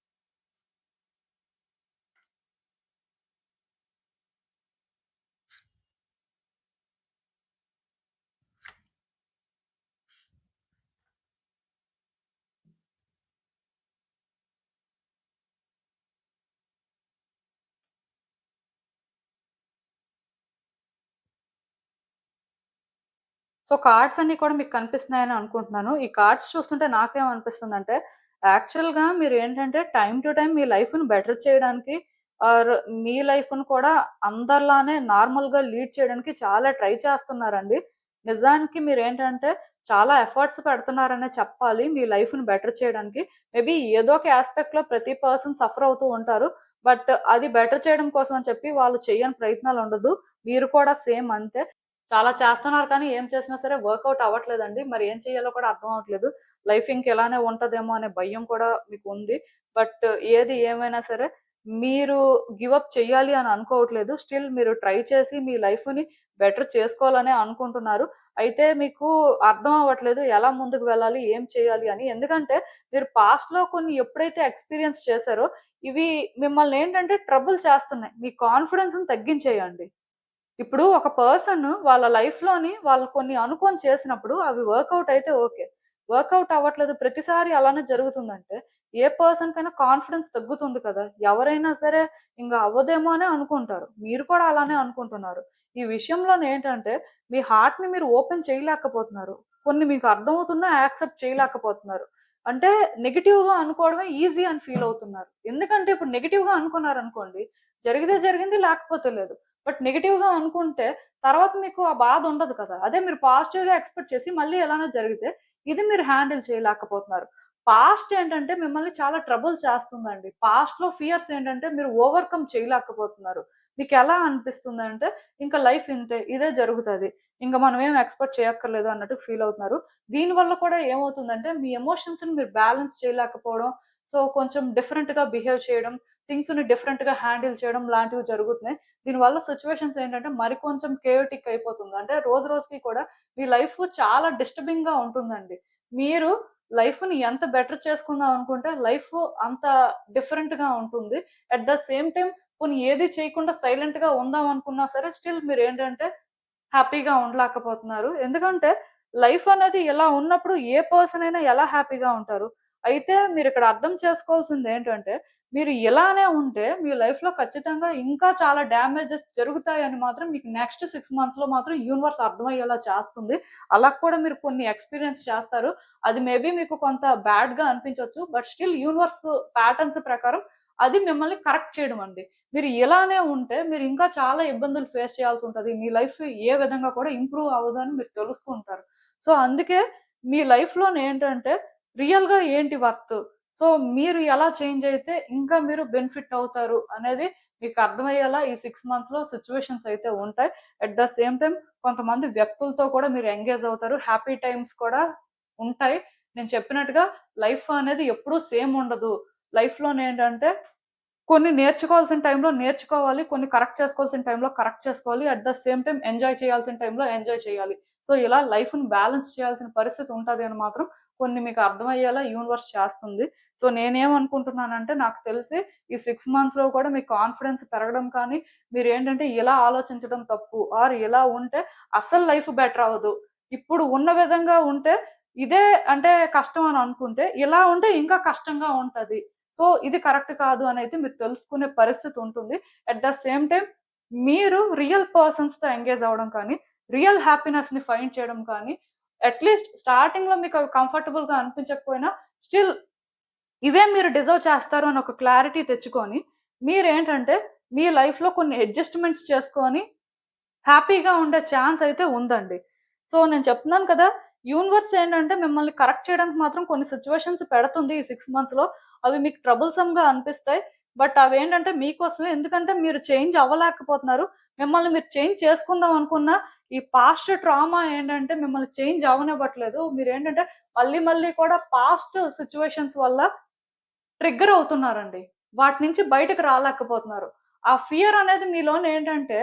సో, కార్డ్స్ అన్నీ కూడా మీకు కనిపిస్తున్నాయని అనుకుంటున్నాను. ఈ కార్డ్స్ చూస్తుంటే నాకేమనిపిస్తుందంటే, యాక్చువల్‌గా మీరేంటంటే టైమ్ టు టైమ్ మీ లైఫ్‌ని బెటర్ చేయడానికి ఆర్ మీ లైఫ్‌ని కూడా అందరిలానే నార్మల్‌గా లీడ్ చేయడానికి చాలా ట్రై చేస్తున్నారండి. నిజానికి మీరేంటంటే చాలా ఎఫర్ట్స్ పెడుతున్నారనే చెప్పాలి మీ లైఫ్‌ని బెటర్ చేయడానికి. మేబీ ఏదో ఒక యాస్పెక్ట్‌లో ప్రతి పర్సన్ సఫర్ అవుతూ ఉంటారు. బట్ అది బెటర్ చేయడం కోసం అని చెప్పి వాళ్ళు చెయ్యని ప్రయత్నాలుండదు. మీరు కూడా సేమ్ అంతే. చాలా చేస్తున్నారు కానీ ఏం చేసినా సరే వర్కౌట్ అవ్వట్లేదండి. మరి ఏం చేయాలో కూడా అర్థం అవ్వట్లేదు. లైఫ్ ఇంక ఇలానే ఉంటదేమో అనే భయం కూడా మీకుంది. బట్ ఏది ఏమైనా సరే మీరు గివ్ అప్ చెయ్యాలి అని అనుకోవట్లేదు. స్టిల్ మీరు ట్రై చేసి మీ లైఫ్‌ని బెటర్ చేసుకోవాలనే అనుకుంటున్నారు. అయితే మీకు అర్థం అవ్వట్లేదు ఎలా ముందుకు వెళ్ళాలి? ఏం చేయాలి అని. ఎందుకంటే మీరు పాస్ట్‌లో కొన్ని ఎప్పుడైతే ఎక్స్‌పీరియన్స్ చేశారో ఇవి మిమ్మల్నేంటంటే ట్రబుల్ చేస్తున్నాయి. మీ కాన్ఫిడెన్స్‌ని తగ్గించేయండి. ఇప్పుడు ఒక పర్సన్ వాళ్ళ లైఫ్‌లోని వాళ్ళు కొన్ని అనుకోని చేసినప్పుడు అవి వర్కౌట్ అయితే ఓకే. వర్కౌట్ అవ్వట్లేదు ప్రతిసారి అలానే జరుగుతుందంటే, ఏ పర్సన్‌కైనా కాన్ఫిడెన్స్ తగ్గుతుంది కదా! ఎవరైనా సరే ఇంగ అవ్వదేమో అనే అనుకుంటారు. మీరు కూడా అలానే అనుకుంటున్నారు. ఈ విషయంలోనేంటంటే, మీ హార్ట్‌ని మీరు ఓపెన్ చేయలేకపోతున్నారు. కొన్ని మీకు అర్థమవుతున్నా యాక్సెప్ట్ చేయలేకపోతున్నారు. అంటే నెగెటివ్‌గా అనుకోవడమే ఈజీ అని ఫీల్ అవుతున్నారు. ఎందుకంటే ఇప్పుడు నెగెటివ్‌గా అనుకున్నారనుకోండి, జరిగితే జరిగింది లేకపోతే లేదు. బట్ నెగెటివ్‌గా అనుకుంటే తర్వాత మీకు ఆ బాధ ఉండదు కదా! అదే మీరు పాజిటివ్‌గా ఎక్స్‌పెక్ట్ చేసి మళ్ళీ ఎలానో జరిగితే ఇది మీరు హ్యాండిల్ చేయలేకపోతున్నారు. పాస్ట్ ఏంటంటే మిమ్మల్ని చాలా ట్రబుల్ చేస్తుందండి. పాస్ట్‌లో ఫియర్స్ ఏంటంటే మీరు ఓవర్‌కమ్ చేయలేకపోతున్నారు. మీకెలా అనిపిస్తుందంటే ఇంక లైఫ్ ఇంతే. ఇదే జరుగుతది. ఇంక మనం ఏం ఎక్స్‌పెక్ట్ చేయక్కర్లేదు అన్నట్టు ఫీల్ అవుతున్నారు. దీనివల్ల కూడా ఏమవుతుందంటే మీ ఎమోషన్స్‌ని మీరు బ్యాలెన్స్ చేయలేకపోవడం, సో కొంచెం డిఫరెంట్‌గా బిహేవ్ చేయడం, థింగ్స్‌ని డిఫరెంట్‌గా హ్యాండిల్ చేయడం లాంటివి జరుగుతున్నాయి. దీనివల్ల సిట్యుయేషన్స్ ఏంటంటే కొంచెం కేయోటిక్ అయిపోతుంది. అంటే రోజు రోజుకి కూడా మీ లైఫ్ చాలా డిస్టర్బింగ్‌గా ఉంటుందండి. మీరు లైఫ్‌ని ఎంత బెటర్ చేసుకుందాం అనుకుంటే లైఫ్ అంత డిఫరెంట్‌గా ఉంటుంది. అట్ ద సేమ్ టైమ్ పోనీ ఏది చేయకుండా సైలెంట్‌గా ఉందాం అనుకున్నా సరే స్టిల్ మీరేంటంటే హ్యాపీగా ఉండలేకపోతున్నారు. ఎందుకంటే లైఫ్ అనేది ఇలా ఉన్నప్పుడు ఏ పర్సన్ అయినా ఎలా హ్యాపీగా ఉంటారు. అయితే మీరిక్కడ అర్థం చేసుకోవాల్సిందేంటంటే, మీరు ఇలానే ఉంటే మీ లైఫ్‌లో ఖచ్చితంగా ఇంకా చాలా డ్యామేజెస్ జరుగుతాయని మాత్రం మీకు నెక్స్ట్ 6 మంత్స్‌లో మాత్రం యూనివర్స్ అర్థమయ్యేలా చేస్తుంది. అలా కూడా మీరు కొన్ని ఎక్స్‌పీరియన్స్ చేస్తారు. అది మేబీ మీకు కొంత బ్యాడ్‌గా అనిపించొచ్చు. బట్ స్టిల్ యూనివర్స్ ప్యాటర్న్స్ ప్రకారం అది మిమ్మల్ని కరెక్ట్ చేయడం అండి. మీరు ఇలానే ఉంటే మీరు ఇంకా చాలా ఇబ్బందులు ఫేస్ చేయాల్సుంటది. మీ లైఫ్ ఏ విధంగా కూడా ఇంప్రూవ్ అవ్వదని మీరు తెలుసుకుంటారు. సో, అందుకే మీ లైఫ్‌లోనేంటంటే రియల్‌గా ఏంటి వర్త్? సో, మీరు ఎలా చేంజ్ అయితే ఇంకా మీరు బెనిఫిట్ అవుతారు అనేది మీకు అర్థమయ్యేలా ఈ 6 మంత్స్‌లో సిట్యుయేషన్స్ అయితే ఉంటాయి. అట్ ద సేమ్ టైమ్ కొంతమంది వ్యక్తులతో కూడా మీరు ఎంగేజ్ అవుతారు. హ్యాపీ టైమ్స్ కూడా ఉంటాయి. నేను చెప్పినట్టుగా లైఫ్ అనేది ఎప్పుడూ సేమ్ ఉండదు. లైఫ్‌లోనేంటంటే కొన్ని నేర్చుకోవాల్సిన టైంలో నేర్చుకోవాలి. కొన్ని కరెక్ట్ చేసుకోవాల్సిన టైంలో కరెక్ట్ చేసుకోవాలి. At the same time enjoy చేయాల్సిన టైంలో ఎంజాయ్ చేయాలి. సో, ఇలా లైఫ్‌ని బ్యాలెన్స్ చేయాల్సిన పరిస్థితి ఉంటది అని మాత్రం కొన్ని మీకు అర్థమయ్యేలా యూనివర్స్ చేస్తుంది. సో, నేనేమనుకుంటున్నానంటే నాకు తెలిసి ఈ 6 మంత్స్‌లో కూడా మీ కాన్ఫిడెన్స్ పెరగడం కానీ, మీరేంటంటే ఇలా ఆలోచించడం తప్పు. ఆర్ ఇలా ఉంటే అస్సలు లైఫ్ బెటర్ అవ్వదు. ఇప్పుడు ఉన్న విధంగా ఉంటే ఇదే అంటే కష్టం అని అనుకుంటే, ఇలా ఉంటే ఇంకా కష్టంగా ఉంటది. సో, ఇది కరెక్ట్ కాదు అనైతే మీరు తెలుసుకునే పరిస్థితి ఉంటుంది. అట్ ద సేమ్ టైమ్ మీరు రియల్ పర్సన్స్‌తో ఎంగేజ్ అవ్వడం కానీ, రియల్ హ్యాపీనెస్‌ని ఫైండ్ చేయడం కానీ, అట్‌లీస్ట్ స్టార్టింగ్‌లో మీకు అవి కంఫర్టబుల్‌గా అనిపించకపోయినా, స్టిల్ ఇవే మీరు డిజర్వ్ చేస్తారు అని ఒక క్లారిటీ తెచ్చుకొని, మీరేంటంటే మీ లైఫ్‌లో కొన్ని అడ్జస్ట్‌మెంట్స్ చేసుకొని హ్యాపీగా ఉండే ఛాన్స్ అయితే ఉందండి. సో, నేను చెప్తున్నాను కదా! యూనివర్స్ ఏంటంటే మిమ్మల్ని కరెక్ట్ చేయడానికి మాత్రం కొన్ని సిట్యుయేషన్స్ పెడుతుంది ఈ 6 మంత్స్‌లో. అవి మీకు ట్రబుల్సమ్‌గా అనిపిస్తాయి. బట్ అవేంటంటే మీకోసమే. ఎందుకంటే మీరు చేంజ్ అవ్వలేకపోతున్నారు. మిమ్మల్ని మీరు చేంజ్ చేసుకుందాం అనుకున్న ఈ పాస్ట్ ట్రామా ఏంటంటే మిమ్మల్ని చేంజ్ అవ్వనివ్వట్లేదు. మీరేంటంటే మళ్ళీ మళ్ళీ కూడా పాస్ట్ సిట్యుయేషన్స్ వల్ల ట్రిగ్గర్ అవుతున్నారండి. వాటి నుంచి బయటకి రాలేకపోతున్నారు. ఆ ఫియర్ అనేది మీలోనేంటంటే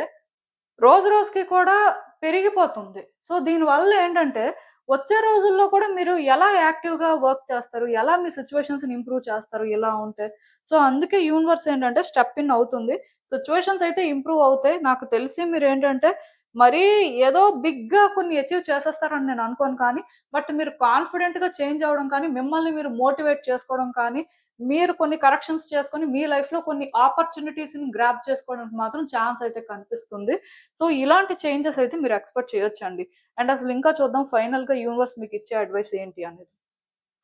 రోజు రోజుకి కూడా పెరిగిపోతుంది. సో, దీనివల్ల ఏంటంటే, వచ్చే రోజుల్లో కూడా మీరు ఎలా యాక్టివ్‌గా వర్క్ చేస్తారు? ఎలా మీ సిట్యుయేషన్స్‌ని ఇంప్రూవ్ చేస్తారు ఇలా ఉంటే? సో, అందుకే యూనివర్స్ ఏంటంటే స్టెప్ ఇన్ అవుతుంది. సిట్యుయేషన్స్ అయితే ఇంప్రూవ్ అవుతాయి. నాకు తెలిసి మీరేంటంటే, మరీ ఏదో బిగ్‌గా కొన్ని అచీవ్ చేసేస్తారని నేను అనుకోను కానీ, బట్ మీరు కాన్ఫిడెంట్‌గా చేంజ్ అవ్వడం కానీ, మిమ్మల్ని మీరు మోటివేట్ చేసుకోవడం కానీ, మీరు కొన్ని కరెక్షన్స్ చేసుకొని, మీ లైఫ్‌లో కొన్ని ఆపర్చునిటీస్‌ని గ్రాబ్ చేసుకోవడానికి మాత్రం ఛాన్స్ అయితే కనిపిస్తుంది. సో, ఇలాంటి చేంజెస్ అయితే మీరు ఎక్స్‌పెక్ట్ చేయొచ్చండి. అండ్ అసలు ఇంకా చూద్దాం ఫైనల్‌గా యూనివర్స్ మీకిచ్చే అడ్వైస్ ఏంటి అనేది.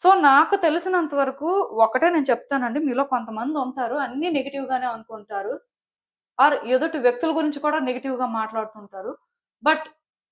సో, నాకు తెలిసినంత వరకు ఒకటే నేను చెప్తానండి. మీలో కొంతమందుంటారు అన్నీ నెగెటివ్‌గానే అనుకుంటారు. ఆర్ ఎదుటి వ్యక్తుల గురించి కూడా నెగెటివ్‌గా మాట్లాడుతుంటారు. బట్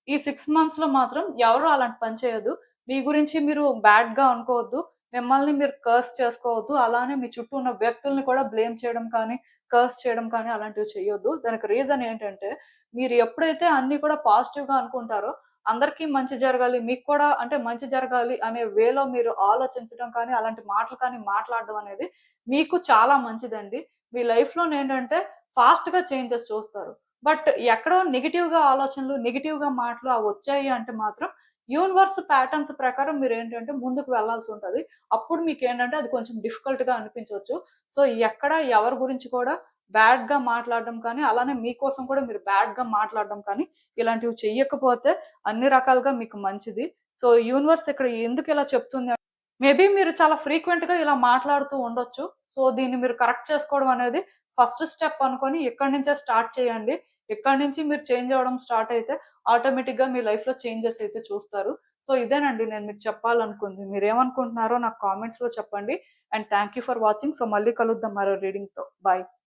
ఈ 6 మంత్స్‌లో మాత్రం ఎవరు అలాంటి పని చేయొద్దు. మీ గురించి మీరు బ్యాడ్‌గా అనుకోవద్దు. మిమ్మల్ని మీరు కర్స్ చేసుకోవద్దు. అలానే మీ చుట్టూ ఉన్న వ్యక్తుల్ని కూడా బ్లేమ్ చేయడం కానీ, కర్స్ చేయడం కానీ అలాంటివి చేయొద్దు. దానికి రీజన్ ఏంటంటే, మీరు ఎప్పుడైతే అన్నీ కూడా పాజిటివ్‌గా అనుకుంటారో, అందరికీ మంచి జరగాలి, మీకు కూడా అంటే మంచి జరగాలి అనే వేలో మీరు ఆలోచించడం కానీ, అలాంటి మాటలు కానీ మాట్లాడడం అనేది మీకు చాలా మంచిదండి. మీ లైఫ్‌లోనేంటంటే ఫాస్ట్‌గా చేంజెస్ చూస్తారు. బట్ ఎక్కడో నెగెటివ్‌గా ఆలోచనలు, నెగెటివ్‌గా మాటలు అవొచ్చాయి అంటే మాత్రం యూనివర్స్ ప్యాటర్న్స్ ప్రకారం మీరేంటంటే ముందుకు వెళ్ళాల్సుంటది. అప్పుడు మీకేంటంటే అది కొంచెం డిఫికల్ట్‌గా అనిపించొచ్చు. సో, ఎక్కడ ఎవరి గురించి కూడా బ్యాడ్‌గా మాట్లాడడం కానీ, అలానే మీకోసం కూడా మీరు బ్యాడ్‌గా మాట్లాడడం కానీ, ఇలాంటివి చెయ్యకపోతే అన్ని రకాలుగా మీకు మంచిది. సో, యూనివర్స్ ఇక్కడ ఎందుకిలా చెప్తుంది మేబీ మీరు చాలా ఫ్రీక్వెంట్‌గా ఇలా మాట్లాడుతూ ఉండొచ్చు. సో, దీన్ని మీరు కరెక్ట్ చేసుకోవడం అనేది ఫస్ట్ స్టెప్ అనుకోని ఇక్కడి నుంచే స్టార్ట్ చేయండి. ఇక్కడి నుంచి మీరు చేంజ్ అవ్వడం స్టార్ట్ అయితే ఆటోమేటిక్‌గా మీ లైఫ్‌లో చేంజెస్ అయితే చూస్తారు. సో, ఇదేనండి నేను మీకు చెప్పాలనుకుంది. మీరేమనుకుంటున్నారో నాకు కామెంట్స్‌లో చెప్పండి. And thank you for watching. So, మళ్ళీ కలుద్దాం మరో రీడింగ్‌తో. బై.